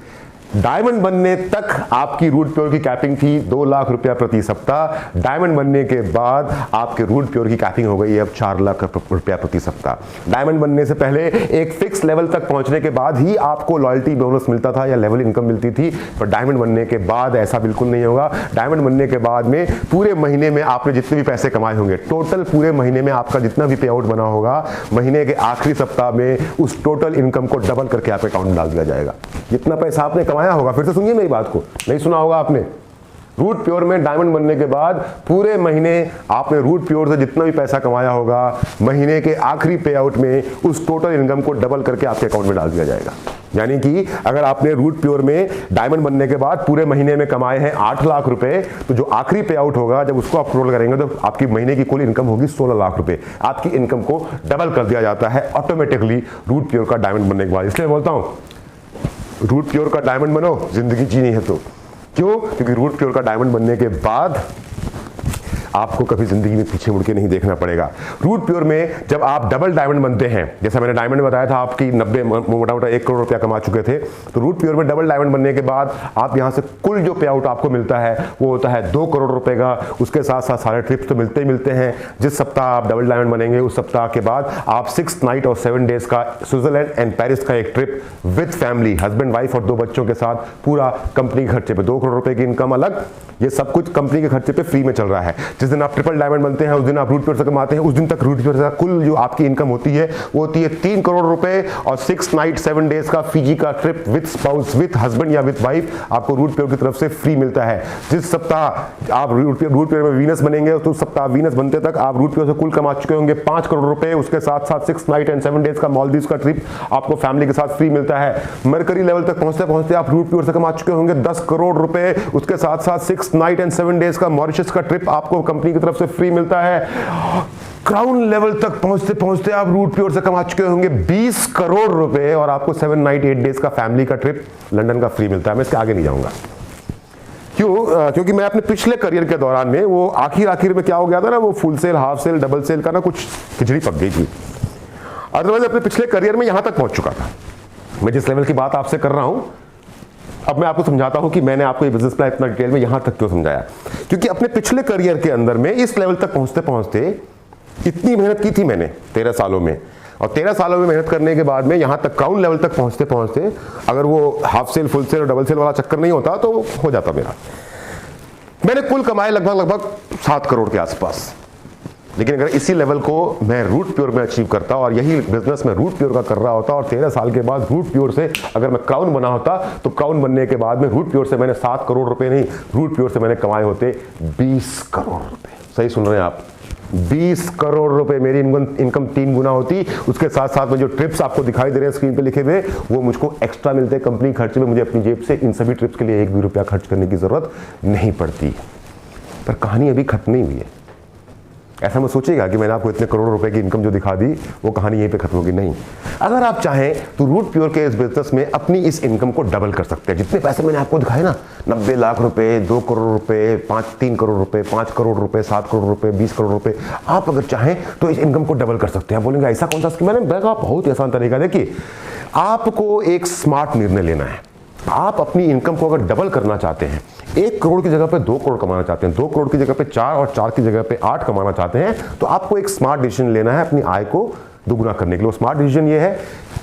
डायमंड बनने तक आपकी रूट प्योर की कैपिंग थी 2 लाख रुपया प्रति सप्ताह। डायमंड बनने के बाद आपके रूट प्योर की कैपिंग हो गई है अब 4 लाख रुपया प्रति सप्ताह। डायमंड बनने से पहले एक फिक्स लेवल तक पहुंचने के बाद ही आपको लॉयल्टी बोनस मिलता था या लेवल इनकम मिलती थी, पर डायमंड बनने के बाद ऐसा बिल्कुल नहीं होगा। डायमंड बनने के बाद में पूरे महीने में आपने जितने भी पैसे कमाए होंगे, टोटल पूरे महीने में आपका जितना भी पे आउट बना होगा, महीने के आखिरी सप्ताह में उस टोटल इनकम को डबल करके आपके अकाउंट में डाल दिया जाएगा। जितना पैसा आपने कमाया होगा, फिर से सुनिए मेरी बात को, नहीं सुना होगा आपने, रूट प्योर में डायमंड बनने के बाद पूरे महीने आपने रूट प्योर से जितना भी पैसा कमाया होगा, महीने के आखिरी पे आउट में उस टोटल इनकम को डबल करके आपके अकाउंट में डाल दिया जाएगा। यानी कि अगर आपने रूट प्योर में डायमंड बनने के बाद पूरे महीने में कमाए हैं 8 लाख रुपए, तो जो आखिरी पे आउट होगा जब उसको आप रोल करेंगे तो आपकी महीने की कुल इनकम होगी 16 लाख रुपए। आपकी इनकम को डबल कर दिया जाता है ऑटोमेटिकली रूट प्योर का डायमंड बनने के बाद। इसलिए बोलता हूं रूट प्योर का डायमंड बनो, जिंदगी जीनी है तो। क्यों? क्योंकि रूट प्योर का डायमंड बनने के बाद आपको कभी जिंदगी में पीछे मुड़ के नहीं देखना पड़ेगा। रूट प्योर में जब आप डबल डायमंड बनते हैं, जैसा मैंने डायमंड में बताया था आपकी 90 मोटा मोटा 1 करोड़ रुपया कमा चुके थे, तो रूट प्योर में डबल डायमंड बनने के बाद आप यहां से कुल जो पे आउट आपको मिलता है वो होता है 2 करोड़ रुपए का। उसके साथ साथ सारे ट्रिप्स तो मिलते ही मिलते हैं। जिस सप्ताह आप डबल डायमंड बनेंगे उस सप्ताह के बाद आप 6 नाइट और 7 डेज का स्विट्जरलैंड एंड पेरिस का एक trip with family, husband wife और 2 बच्चों के साथ, पूरा कंपनी के खर्चे पे, 2 करोड़ रुपए की इनकम अलग, ये सब कुछ कंपनी के खर्चे पे फ्री में चल रहा है। जिस दिन आप ट्रिपल डायमंड बनते हैं उस दिन आप रूट प्योर से कमाते हैं, उस दिन तक रूट प्योर से कुल जो आपकी इनकम होती है वो होती है 3 करोड़ रुपए और 6 नाइट 7 डेज का फीजी का trip with spouse, with husband या विद वाइफ आपको रूट प्योर की तरफ से फ्री मिलता है। जिस सप्ताह आप रूट प्योर में वीनस बनेंगे तो उस सप्ताह वीनस बनते तक आप रूट प्योर से कुल कमा चुके होंगे 5 करोड़ रुपए। उसके साथ साथ 6 नाइट एंड 7 डेज का मालदीव्स का ट्रिप आपको फैमिली के साथ फ्री मिलता है। मरकरी लेवल तक पहुंचते पहुंचते आप रूट प्योर से कमा चुके होंगे 10 करोड़ रुपए। उसके साथ साथ 6 नाइट एंड 7 डेज का मॉरिशस का ट्रिप आपको कंपनी की तरफ से फ्री मिलता है। क्राउन लेवल तक पहुंचते पहुंचते आप रूट प्योर से कमा चुके होंगे 20 करोड़ रुपए और आपको 7 नाइट 8 डेज का फैमिली का ट्रिप लंदन का फ्री मिलता है। मैं इसके आगे नहीं जाऊंगा। क्यों? क्योंकि मैं अपने पिछले करियर के दौरान में वो आखिर में क्या हो गया था ना, वो full sale, half sale, double sale का ना कुछ खिचड़ी पक गई थी। अदरवाइज अपने पिछले करियर में यहां तक पहुंच चुका था। मैं जिस लेवल की बात आपसे कर रहा हूं, अब मैं आपको समझाता हूं कि मैंने आपको ये बिजनेस प्लान इतना डिटेल में यहां तक क्यों समझाया। क्योंकि अपने पिछले करियर के अंदर में इस लेवल तक पहुंचते पहुंचते इतनी मेहनत की थी मैंने 13 सालों में, और 13 सालों में मेहनत करने के बाद में यहां तक क्राउन लेवल तक पहुंचते पहुंचते अगर वो हाफ सेल, फुल सेल और डबल सेल वाला चक्कर नहीं होता तो हो जाता मेरा। मैंने कुल कमाए लगभग 7 करोड़ के आसपास। लेकिन अगर इसी लेवल को मैं रूट प्योर में अचीव करता और यही बिजनेस में रूट प्योर का कर रहा होता और 13 साल के बाद रूट प्योर से अगर मैं क्राउन बना होता, तो क्राउन बनने के बाद में रूट प्योर से मैंने 7 करोड़ रुपए नहीं, रूट प्योर से मैंने कमाए होते 20 करोड़ रुपए। सही सुन रहे हैं आप, 20 करोड़ रुपए मेरी इनकम 3 गुना होती। उसके साथ साथ में जो ट्रिप्स आपको दिखाई दे रहे हैं स्क्रीन पे लिखे हुए, वो मुझको एक्स्ट्रा मिलते हैं कंपनी खर्चे में। मुझे अपनी जेब से इन सभी ट्रिप्स के लिए 1 भी रुपया खर्च करने की जरूरत नहीं पड़ती। पर कहानी अभी खत्म नहीं हुई है। ऐसा मत सोचिएगा कि मैंने आपको इतने करोड़ रुपए की इनकम जो दिखा दी वो कहानी यहीं पे खत्म होगी, नहीं। अगर आप चाहें तो रूट प्योर के इस बिजनेस में अपनी इस इनकम को डबल कर सकते हैं। जितने पैसे मैंने आपको दिखाए ना, 90 लाख रुपए, 2 करोड़ रुपए, 3 करोड़ रुपए, 5 करोड़ रुपए, 7 करोड़ रुपए, 20 करोड़ रुपए, आप अगर चाहें तो इस इनकम को डबल कर सकते हैं। आप बोलेंगे ऐसा कौन सा स्कीम? मैंने कहा बहुत ही आसान तरीका। देखिए, आपको एक स्मार्ट निर्णय लेना है। आप अपनी इनकम को अगर डबल करना चाहते हैं, 1 करोड़ की जगह पे 2 करोड़ कमाना चाहते हैं, 2 करोड़ की जगह पे 4 और 4 की जगह पे 8 कमाना चाहते हैं, तो आपको एक स्मार्ट डिसीजन लेना है अपनी आय को दुगुना करने के लिए। स्मार्ट डिसीजन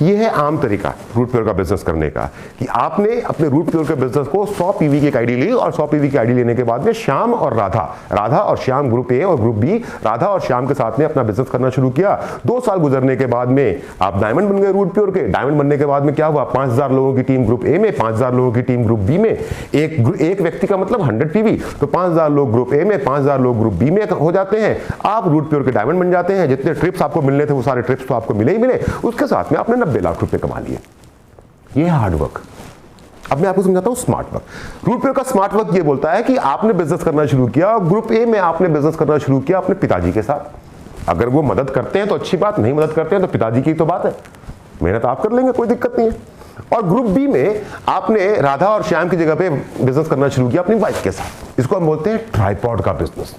ये है आम तरीका रूट प्योर का बिजनेस करने का, कि आपने अपने रूट प्योर के बिजनेस को 100 पीवी की एक आईडी ली, और 100 पीवी की आईडी लेने के बाद में श्याम और राधा और श्याम ग्रुप ए और ग्रुप बी, राधा और श्याम के साथ में अपना बिजनेस करना शुरू किया। 2 साल गुजरने के बाद में आप डायमंड बन गए रूट प्योर के। डायमंड बनने के बाद में क्या हुआ, 5000 लोगों की टीम ग्रुप ए में, 5000 लोगों की टीम ग्रुप बी में। एक व्यक्ति का मतलब 100 पीवी, तो 5000 लोग ग्रुप ए में, 5000 लोग ग्रुप बी में हो जाते हैं। आप रूट प्योर के डायमंड बन जाते हैं। जितने ट्रिप्स आपको मिलने थे वो सारे ट्रिप्स तो आपको मिले ही मिले, उसके साथ में आपने 90 लाख रुपए कमा लिए। ये है हार्ड वर्क। अब मैं आपको समझाता हूं स्मार्ट वर्क। रूट प्योर का स्मार्ट वर्क ये बोलता है कि आपने बिजनेस करना शुरू किया, और ग्रुप ए में आपने बिजनेस करना शुरू किया अपने पिताजी के साथ। अगर वो मदद करते हैं तो अच्छी बात, नहीं मदद करते हैं तो पिताजी की तो बात है, मेहनत आप कर लेंगे, कोई दिक्कत नहीं है। और ग्रुप बी में आपने राधा और श्याम की जगह पे बिजनेस करना शुरू किया अपनी वाइफ के साथ। इसको हम बोलते हैं ट्राइपॉड का बिजनेस।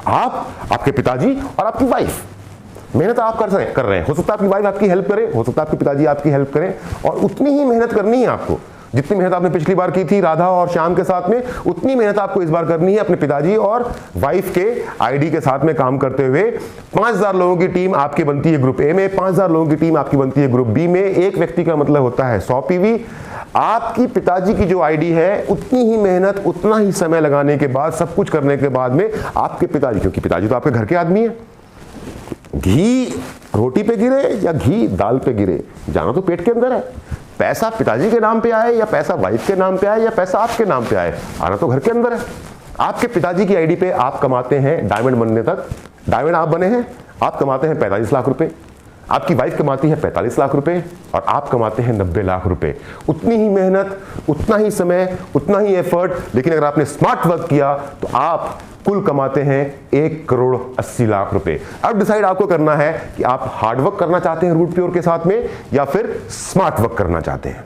आप, आपके पिताजी और आपकी वाइफ, मेहनत आप कर रहे हैं। हो सकता है आपकी वाइफ आपकी हेल्प करे, हो सकता है आपके पिताजी आपकी हेल्प करें, और उतनी ही मेहनत करनी है आपको। जितनी मेहनत आपने पिछली बार की थी राधा और श्याम के साथ में, उतनी मेहनत आपको इस बार करनी है अपने पिताजी और वाइफ के आईडी के साथ में काम करते हुए। 5000 लोगों की टीम आपकी बनती है ग्रुप ए में, 5000 लोगों की टीम आपकी बनती है ग्रुप बी में। एक व्यक्ति का मतलब होता है 100 पीवी। आपकी पिताजी की जो आईडी है, उतनी ही मेहनत, उतना ही समय लगाने के बाद, सब कुछ करने के बाद में आपके पिताजी, क्योंकि पिताजी तो आपके घर के आदमी है, घी रोटी पे गिरे या घी दाल पे गिरे, जाना तो पेट के अंदर है। पैसा पिताजी के नाम पे आए या पैसा वाइफ के नाम पे आए या पैसा आपके नाम पे आए, आना तो घर के अंदर है। आपके पिताजी की आईडी पे आप कमाते हैं डायमंड बनने तक, डायमंड आप बने हैं, आप कमाते हैं 45 लाख रुपए, आपकी वाइफ कमाती है 45 लाख रुपए, और आप कमाते हैं 90 लाख रुपए। उतनी ही मेहनत, उतना ही समय, उतना ही एफर्ट, लेकिन अगर आपने स्मार्ट वर्क किया तो आप कुल कमाते हैं 1 करोड़ 80 लाख रुपए। अब डिसाइड आपको करना है कि आप हार्ड वर्क करना चाहते हैं रूट प्योर के साथ में, या फिर स्मार्ट वर्क करना चाहते हैं।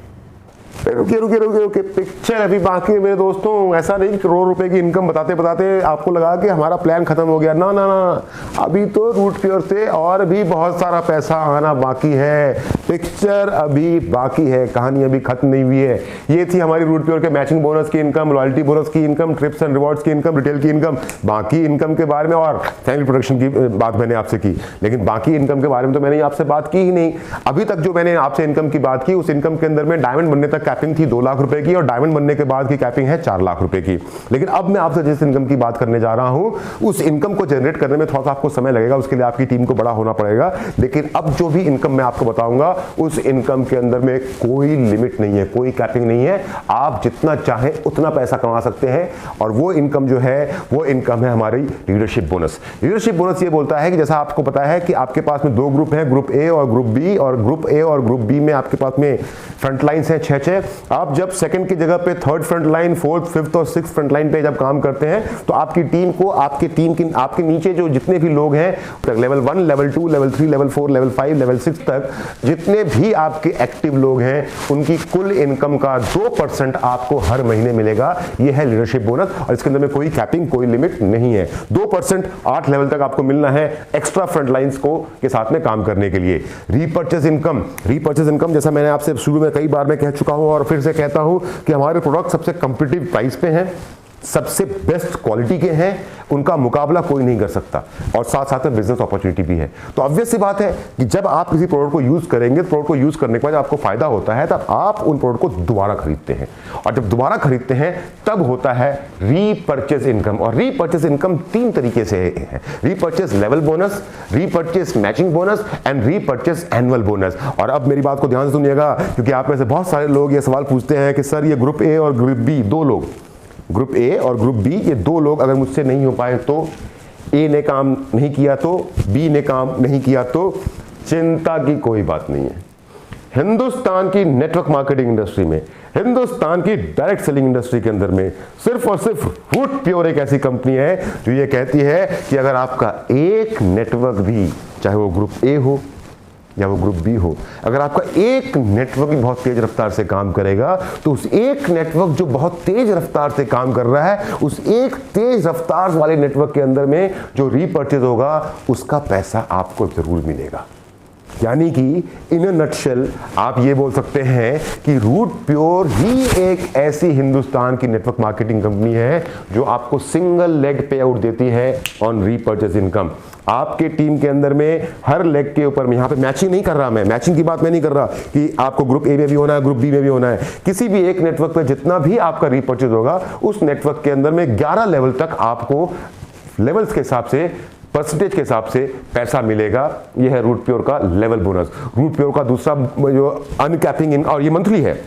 रुके पिक्चर अभी बाकी है मेरे दोस्तों। ऐसा नहीं कि करोड़ रुपए की इनकम बताते बताते आपको लगा कि हमारा प्लान खत्म हो गया। ना ना ना, अभी तो रूट प्योर से और भी बहुत सारा पैसा आना बाकी है। पिक्चर अभी बाकी है, कहानी अभी खत्म नहीं हुई है। ये थी हमारी रूट प्योर के मैचिंग बोनस की इनकम, लॉयल्टी बोनस की इनकम, ट्रिप्स एंड रिवॉर्ड्स की इनकम, रिटेल की इनकम। बाकी इनकम के बारे में और फैमिली प्रोडक्शन की बात मैंने आपसे की, लेकिन बाकी इनकम के बारे में तो मैंने आपसे बात की ही नहीं। अभी तक जो मैंने आपसे इनकम की बात की, उस इनकम के अंदर में डायमंड बनने तक कैपिंग थी 2 लाख रुपए की, और डायमंड बनने के बाद की कैपिंग है 4 लाख रुपए की। लेकिन अब मैं आपसे जिस इनकम की बात करने जा रहा हूं, उस इनकम को जनरेट करने में थोड़ा सा आपको समय लगेगा, उसके लिए आपकी टीम को बड़ा होना पड़ेगा। लेकिन अब जो भी इनकम मैं आपको बताऊंगा, उस इनकम के अंदर में कोई लिमिट नहीं है, कोई कैपिंग नहीं है। आप जितना चाहें उतना पैसा कमा सकते हैं, और वो इनकम जो है, वो इनकम है हमारी लीडरशिप बोनस। लीडरशिप बोनस ये बोलता है कि जैसा आपको पता है कि आपके पास में 2 ग्रुप हैं, ग्रुप ए और ग्रुप बी, और ग्रुप ए और ग्रुप बी में आपके पास में फ्रंट लाइन्स हैं 6-6। आप जब सेकंड की जगह पे 3rd front line, 4th, 5th और 6th फ्रंट लाइन पे जब काम करते हैं, तो आपकी टीम को, आपके नीचे जो जितने भी लोग हैं, level 1, level 2, level 3, level 4, level 5, level 6 तक जितने भी आपके एक्टिव लोग हैं, उनकी कुल इनकम का 2% आपको हर महीने मिलेगा। यह है लीडरशिप बोनस, और इसके अंदर में कोई कैपिंग, कोई लिमिट नहीं है। 2% 8 लेवल तक आपको मिलना है एक्स्ट्रा फ्रंट लाइन्स को के साथ में काम करने के लिए। रीपर्चेज इनकम, जैसा मैंने आपसे शुरू में कई बार मैं कह चुका हूं और फिर से कहता हूं कि हमारे प्रोडक्ट सबसे कंपीटिटिव प्राइस पे हैं, सबसे बेस्ट क्वालिटी के हैं, उनका मुकाबला कोई नहीं कर सकता, और साथ साथ में बिजनेस अपॉर्चुनिटी भी है। तो ऑब्वियस सी बात है कि जब आप किसी प्रोडक्ट को यूज करेंगे, प्रोडक्ट को यूज करने के बाद आपको फायदा होता है, तब आप उन प्रोडक्ट को दोबारा खरीदते हैं, और जब दोबारा खरीदते हैं तब होता है रीपर्चेज इनकम। और रीपर्चेज इनकम 3 तरीके से है: repurchase level bonus, repurchase matching bonus and repurchase annual bonus. और अब मेरी बात को ध्यान से सुनिएगा, क्योंकि आप में से बहुत सारे लोग ये सवाल पूछते हैं कि सर ये ग्रुप ए और ग्रुप बी, 2 लोग, ग्रुप ए और ग्रुप बी, ये 2 लोग अगर मुझसे नहीं हो पाए तो, ए ने काम नहीं किया तो, बी ने काम नहीं किया तो, चिंता की कोई बात नहीं है। हिंदुस्तान की नेटवर्क मार्केटिंग इंडस्ट्री में, हिंदुस्तान की डायरेक्ट सेलिंग इंडस्ट्री के अंदर में सिर्फ और सिर्फ रूट प्योर एक ऐसी कंपनी है जो ये कहती है कि अगर आपका एक नेटवर्क भी, चाहे वो ग्रुप ए हो या वो ग्रुप बी हो, अगर आपका एक नेटवर्क बहुत तेज रफ्तार से काम करेगा, तो उस एक नेटवर्क जो बहुत तेज रफ्तार से काम कर रहा है, उस एक तेज रफ्तार वाले नेटवर्क के अंदर में जो रीपर्चेज होगा, उसका पैसा आपको जरूर मिलेगा। यानी कि इन अ नटशेल आप ये बोल सकते हैं कि रूट प्योर ही एक ऐसी हिंदुस्तान की नेटवर्क मार्केटिंग कंपनी है जो आपको सिंगल लेग पे आउट देती है ऑन रीपर्चेज इनकम। आपके टीम के अंदर में हर लेग के ऊपर में, यहां पे मैचिंग नहीं कर रहा, मैं मैचिंग की बात मैं नहीं कर रहा कि आपको ग्रुप ए में भी होना है, ग्रुप बी में भी होना है। किसी भी एक नेटवर्क पे जितना भी आपका रीपर्चेज होगा उस नेटवर्क के अंदर में 11 लेवल तक आपको लेवल्स के हिसाब से, परसेंटेज के हिसाब से पैसा मिलेगा। यह है रूट प्योर का लेवल बोनस। रूट प्योर का दूसरा जो अनकैपिंग, और ये मंथली है,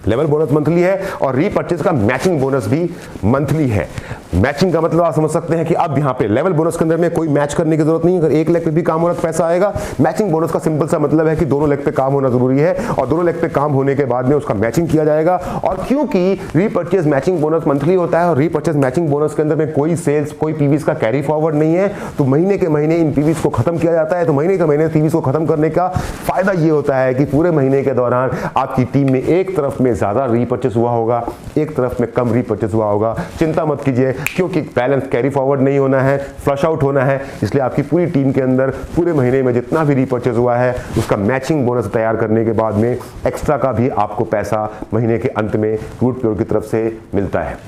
लेवल बोनस मंथली है और रीपर्चेज का मैचिंग बोनस भी मंथली है। मैचिंग का मतलब आप समझ सकते हैं कि अब यहां पे लेवल बोनस के अंदर में कोई मैच करने की जरूरत नहीं है। अगर एक लेग पे भी काम होना तो पैसा आएगा। मैचिंग बोनस का सिंपल सा मतलब है कि दोनों लेग पे काम होना जरूरी है और दोनों लेग पे काम होने के बाद में उसका मैचिंग किया जाएगा। और क्योंकि रीपर्चेज मैचिंग बोनस मंथली होता है और रीपर्चेज मैचिंग बोनस के अंदर में कोई सेल्स, कोई पीवीज का कैरी फॉरवर्ड नहीं है, तो महीने के महीने इन पीवीज को खत्म किया जाता है। तो महीने के महीने पीवीज को खत्म करने का फायदा ये होता है कि पूरे महीने के दौरान आपकी टीम में एक तरफ में ज्यादा रीपर्चेज हुआ होगा, एक तरफ में कम रीपर्चेज हुआ होगा। चिंता मत कीजिए, क्योंकि बैलेंस कैरी फॉरवर्ड नहीं होना है, फ्लश आउट होना है, इसलिए आपकी पूरी टीम के अंदर पूरे महीने में जितना भी रीपर्चेज हुआ है उसका मैचिंग बोनस तैयार करने के बाद में एक्स्ट्रा का भी आपको पैसा महीने के अंत में रूट प्योर की तरफ से मिलता है।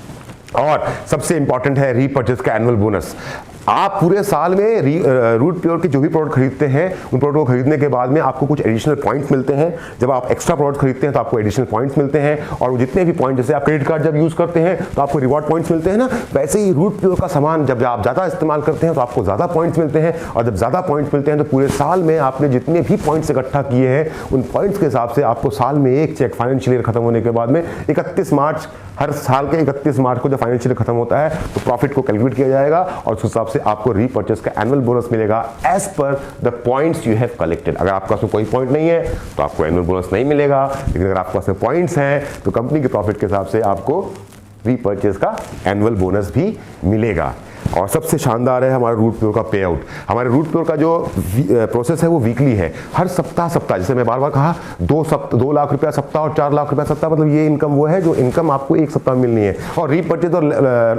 और सबसे इंपॉर्टेंट है रीपर्चेज का एनुअल बोनस। आप पूरे साल में रूट प्योर के जो भी प्रोडक्ट खरीदते हैं उन प्रोडक्ट को खरीदने के बाद में आपको कुछ एडिशनल पॉइंट्स मिलते हैं। जब आप एक्स्ट्रा प्रोडक्ट खरीदते हैं तो आपको एडिशनल पॉइंट्स मिलते हैं और वो जितने भी पॉइंट, जैसे आप क्रेडिट कार्ड जब यूज करते हैं तो आपको रिवॉर्ड पॉइंट्स मिलते हैं ना, वैसे ही रूट प्योर का सामान जब आप ज्यादा इस्तेमाल करते हैं तो आपको ज्यादा पॉइंट्स मिलते हैं। और जब ज्यादा पॉइंट्स मिलते हैं तो पूरे साल में आपने जितने भी पॉइंट्स इकट्ठा किए हैं उन पॉइंट्स के हिसाब से आपको साल में एक चेक, फाइनेंशियल ईयर खत्म होने के बाद में 31 मार्च, हर साल के 31 मार्च को जब फाइनेंशियल ईयर खत्म होता है तो प्रॉफिट को कैलकुलेट किया जाएगा और उस हिसाब से आपको रीपर्चेज का एनुअल बोनस मिलेगा as per the points you have collected. अगर आपके पास में कोई पॉइंट नहीं है तो आपको एनुअल बोनस नहीं मिलेगा, लेकिन अगर आपके पास में पॉइंट्स हैं तो कंपनी के प्रॉफिट के हिसाब से आपको रीपर्चेज का एनुअल बोनस भी मिलेगा। और सबसे शानदार है हमारा रूट प्योर का पे आउट। हमारे रूट प्योर का जो प्रोसेस है वो वीकली है, हर सप्ताह जैसे मैं बार बार कहा, 2 लाख रुपया सप्ताह और 4 लाख रुपया सप्ताह, मतलब ये इनकम वो है जो इनकम आपको एक सप्ताह में मिलनी है। और रीपर्चेज और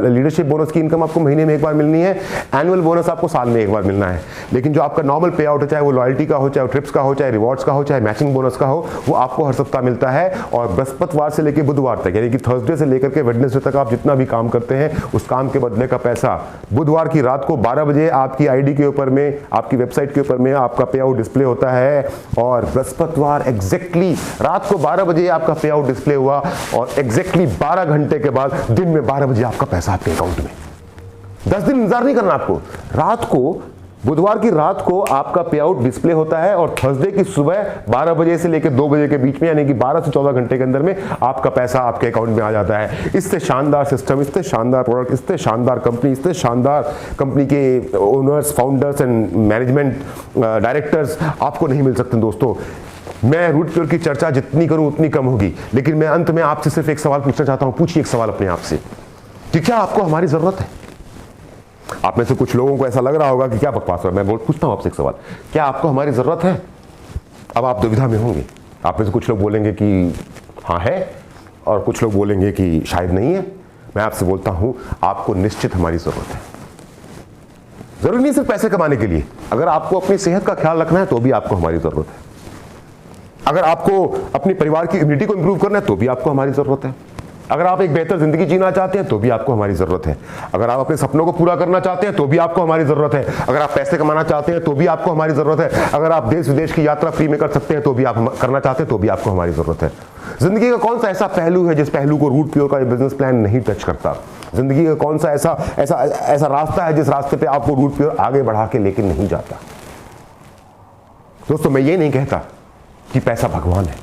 लीडरशिप बोनस की इनकम आपको महीने में एक बार मिलनी है। एनुअल बोनस आपको साल में एक बार मिलना है। लेकिन जो आपका नॉर्मल पे आउट है, चाहे वो लॉयल्टी का हो, चाहे ट्रिप्स का हो, चाहे रिवॉर्ड्स का हो, चाहे मैचिंग बोनस का हो, वो आपको हर सप्ताह मिलता है। और बृहस्पतिवार से लेकर बुधवार तक, यानी कि थर्सडे से लेकर के वेडनेसडे तक आप जितना भी काम करते हैं उस काम के बदले का पैसा बुधवार की रात को 12 बजे आपकी आईडी के ऊपर में, आपकी वेबसाइट के ऊपर में आपका पे आउट डिस्प्ले होता है। और बृहस्पतिवार एग्जैक्टली रात को 12 बजे आपका पे आउट डिस्प्ले हुआ और एग्जैक्टली 12 घंटे के बाद दिन में 12 बजे आपका पैसा आपके अकाउंट में। 10 दिन इंतजार नहीं करना आपको, रात को, बुधवार की रात को आपका पे आउट डिस्प्ले होता है और थर्सडे की सुबह 12 बजे से लेकर 2 बजे के बीच में, यानी कि 12 से 14 घंटे के अंदर में आपका पैसा आपके अकाउंट में आ जाता है। इससे शानदार सिस्टम, इससे शानदार प्रोडक्ट, इससे शानदार कंपनी, इससे शानदार कंपनी के owners, founders and management directors आपको नहीं मिल सकते दोस्तों। मैं रूट प्योर की चर्चा जितनी करूं उतनी कम होगी, लेकिन मैं अंत में आपसे सिर्फ एक सवाल पूछना चाहता हूं। पूछिए एक सवाल अपने आप से कि क्या आपको हमारी जरूरत है? आप में से कुछ लोगों को ऐसा लग रहा होगा कि क्या बकवास है। मैं पूछता हूं आपसे एक सवाल, क्या आपको हमारी जरूरत है? अब आप दुविधा में होंगे। आप में से कुछ लोग बोलेंगे कि हाँ है और कुछ लोग बोलेंगे कि शायद नहीं है। मैं आपसे बोलता हूं, आपको निश्चित हमारी जरूरत है। जरूरी नहीं सिर्फ पैसे कमाने के लिए, अगर आपको अपनी सेहत का ख्याल रखना है तो भी आपको हमारी जरूरत है। अगर आपको अपने परिवार की इम्यूनिटी को इंप्रूव करना है तो भी आपको हमारी जरूरत है। अगर आप एक बेहतर जिंदगी जीना चाहते हैं तो भी आपको हमारी जरूरत है। अगर आप अपने सपनों को पूरा करना चाहते हैं तो भी आपको हमारी जरूरत है। अगर आप पैसे कमाना चाहते हैं तो भी आपको हमारी जरूरत है। अगर आप देश विदेश की यात्रा फ्री में कर सकते हैं तो भी आप करना चाहते हैं तो भी आपको हमारी जरूरत है। जिंदगी का कौन सा ऐसा पहलू है जिस पहलू को रूट प्योर का बिजनेस प्लान नहीं टच करता? जिंदगी का कौन सा ऐसा रास्ता है जिस रास्ते पे आपको रूट प्योर आगे बढ़ा के लेके नहीं जाता? दोस्तों, मैं ये नहीं कहता कि पैसा भगवान है,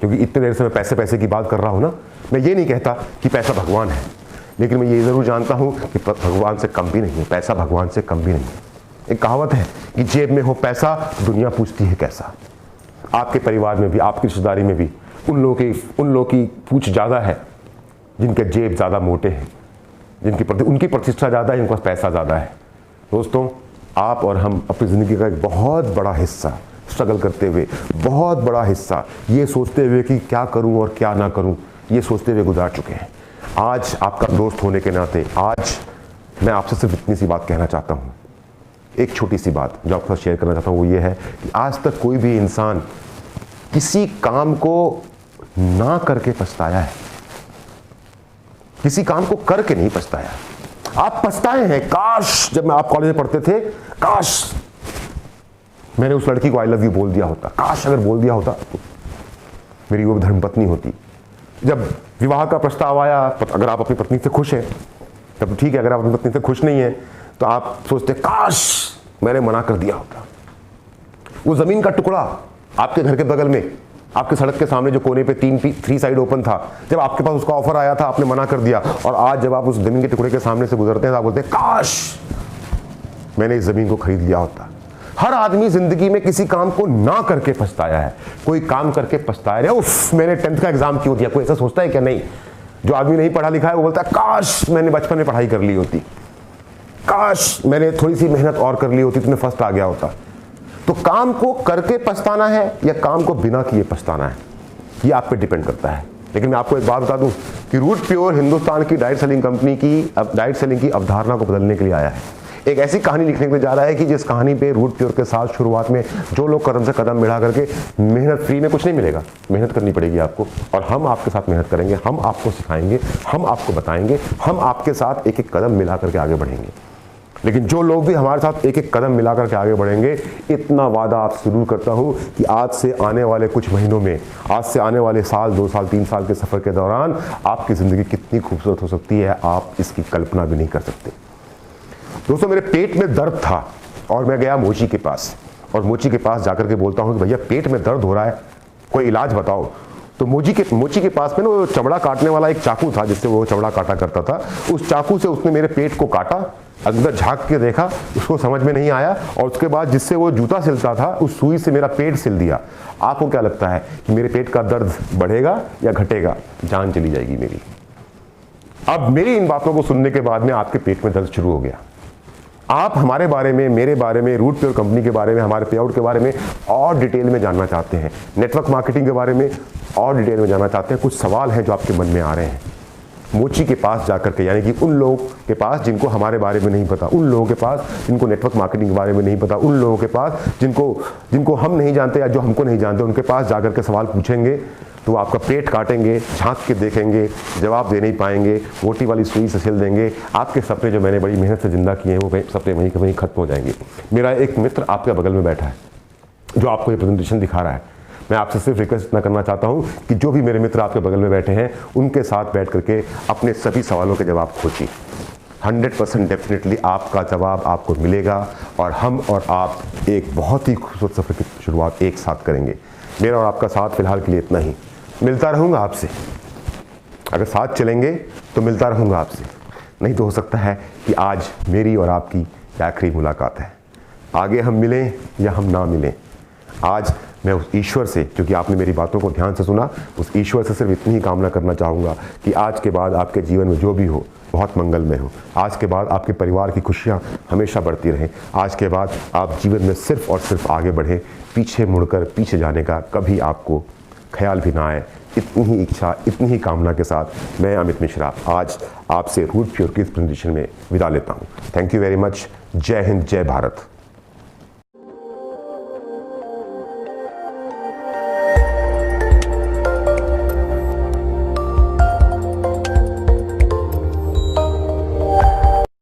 क्योंकि इतने देर से मैं पैसे की बात कर रहा हूं ना। मैं ये नहीं कहता कि पैसा भगवान है, लेकिन मैं ये जरूर जानता हूं कि भगवान से कम भी नहीं है, पैसा भगवान से कम भी नहीं है। एक कहावत है कि जेब में हो पैसा दुनिया पूछती है कैसा। आपके परिवार में भी, आपकी रिश्तेदारी में भी उन लोगों की पूछ ज्यादा है जिनके जेब ज्यादा मोटे हैं, उनकी प्रतिष्ठा ज्यादा है, जिनके पास पैसा ज्यादा है। दोस्तों, आप और हम अपनी जिंदगी का एक बहुत बड़ा हिस्सा स्ट्रगल करते हुए, बहुत बड़ा हिस्सा ये सोचते हुए कि क्या करूं और क्या ना करूं, ये सोचते हुए गुजार चुके हैं। आज आपका दोस्त होने के नाते आज मैं आपसे सिर्फ इतनी सी बात कहना चाहता हूं एक छोटी सी बात जो आपके साथ शेयर करना चाहता हूँ वो ये है कि आज तक कोई भी इंसान किसी काम को ना करके पछताया है? किसी काम को करके नहीं पछताया। आप पछताए हैं, काश जब मैं आप कॉलेज में पढ़ते थे, काश मैंने उस लड़की को आई लव यू बोल दिया होता, काश अगर बोल दिया होता तो मेरी वो धर्मपत्नी होती। जब विवाह का प्रस्ताव आया, अगर आप अपनी पत्नी से खुश हैं तब ठीक है, अगर आप अपनी पत्नी से खुश नहीं है तो आप सोचते काश मैंने मना कर दिया होता। वो जमीन का टुकड़ा आपके घर के बगल में, आपके सड़क के सामने जो कोने पे 3 साइड ओपन था, जब आपके पास उसका ऑफर आया था आपने मना कर दिया, और आज जब आप उस जमीन के टुकड़े के सामने से गुजरते हैं तो आप बोलते हैं काश मैंने इस जमीन को खरीद लिया होता। हर आदमी जिंदगी में किसी काम को ना करके पछताया है। कोई काम करके पछताया है, उफ मैंने 10th का एग्जाम क्यों दिया, कोई ऐसा सोचता है क्या? नहीं। जो आदमी नहीं पढ़ा लिखा है वो बोलता है काश मैंने बचपन में पढ़ाई कर ली होती, काश मैंने थोड़ी सी मेहनत और कर ली होती तो मैं फर्स्ट आ गया होता। तो काम को करके पछताना है या काम को बिना किए पछताना है, ये आप पे डिपेंड करता है। लेकिन मैं आपको एक बात बता दूं कि रूट प्योर हिंदुस्तान की डाइट सेलिंग कंपनी की डाइट सेलिंग की अवधारणा को बदलने के लिए आया है। एक ऐसी कहानी लिखने के लिए जा रहा है कि जिस कहानी पे रूट प्योर के साथ शुरुआत में जो लोग कदम से कदम मिला करके, मेहनत फ्री में कुछ नहीं मिलेगा, मेहनत करनी पड़ेगी आपको, और हम आपके साथ मेहनत करेंगे, हम आपको सिखाएंगे, हम आपको बताएंगे, हम आपके साथ एक एक कदम मिला करके आगे बढ़ेंगे। लेकिन जो लोग भी हमारे साथ एक एक कदम मिला करके आगे बढ़ेंगे, इतना वादा आपसे जरूर करता हूं कि आज से आने वाले कुछ महीनों में, आज से आने वाले साल, 2 साल, 3 साल के सफर के दौरान आपकी जिंदगी कितनी खूबसूरत हो सकती है, आप इसकी कल्पना भी नहीं कर सकते। दोस्तों, मेरे पेट में दर्द था और मैं गया मोची के पास, और मोची के पास जाकर के बोलता हूं कि भैया पेट में दर्द हो रहा है, कोई इलाज बताओ। तो मोची के पास में ना वो चमड़ा काटने वाला एक चाकू था जिससे वो चमड़ा काटा करता था। उस चाकू से उसने मेरे पेट को काटा, अंदर झांक के देखा, उसको समझ में नहीं आया, और उसके बाद जिससे वो जूता सिलता था उस सुई से मेरा पेट सिल दिया। आपको क्या लगता है कि मेरे पेट का दर्द बढ़ेगा या घटेगा? जान चली जाएगी मेरी। अब मेरी इन बातों को सुनने के बाद में आपके पेट में दर्द शुरू हो गया। आप हमारे बारे में, मेरे बारे में, रूट प्योर कंपनी के बारे में, हमारे पे आउट के बारे में और डिटेल में जानना चाहते हैं, नेटवर्क मार्केटिंग के बारे में और डिटेल में जानना चाहते हैं। कुछ सवाल हैं जो आपके मन में आ रहे हैं, मोची के पास जाकर के, यानी कि उन लोगों के पास जिनको हमारे बारे में नहीं पता, उन लोगों के पास जिनको नेटवर्क मार्केटिंग के बारे में नहीं पता, उन लोगों के पास जिनको हम नहीं जानते या जो हमको नहीं जानते, उनके पास जाकर के सवाल पूछेंगे तो वो आपका पेट काटेंगे, झांक के देखेंगे, जवाब दे नहीं पाएंगे, मोटी वाली सुई से सिल देंगे। आपके सपने जो मैंने बड़ी मेहनत से जिंदा किए हैं वो सपने वहीं के वहीं खत्म हो जाएंगे। मेरा एक मित्र आपके बगल में बैठा है जो आपको ये प्रेजेंटेशन दिखा रहा है। मैं आपसे सिर्फ रिक्वेस्ट इतना करना चाहता हूँ कि जो भी मेरे मित्र आपके बगल में बैठे हैं उनके साथ बैठ करके अपने सभी सवालों के जवाब खोजिए। 100% डेफिनेटली आपका जवाब आपको मिलेगा, और हम और आप एक बहुत ही खूबसूरत सफ़र की शुरुआत एक साथ करेंगे। मेरा और आपका साथ फिलहाल के लिए इतना ही। मिलता रहूँगा आपसे, अगर साथ चलेंगे तो मिलता रहूँगा आपसे, नहीं तो हो सकता है कि आज मेरी और आपकी आखिरी मुलाकात है। आगे हम मिलें या हम ना मिलें, आज मैं उस ईश्वर से, क्योंकि आपने मेरी बातों को ध्यान से सुना, उस ईश्वर से सिर्फ इतनी ही कामना करना चाहूँगा कि आज के बाद आपके जीवन में जो भी हो बहुत मंगलमय हो। आज के बाद आपके परिवार की खुशियाँ हमेशा बढ़ती रहें। आज के बाद आप जीवन में सिर्फ और सिर्फ आगे बढ़ें, पीछे मुड़कर पीछे जाने का कभी आपको ख्याल भी ना आए। इतनी ही इच्छा, इतनी ही कामना के साथ मैं अमित मिश्रा आज आपसे रूट प्योर की इस प्रेजेंटेशन में विदा लेता हूँ। Thank you very much. जय हिंद, जय भारत।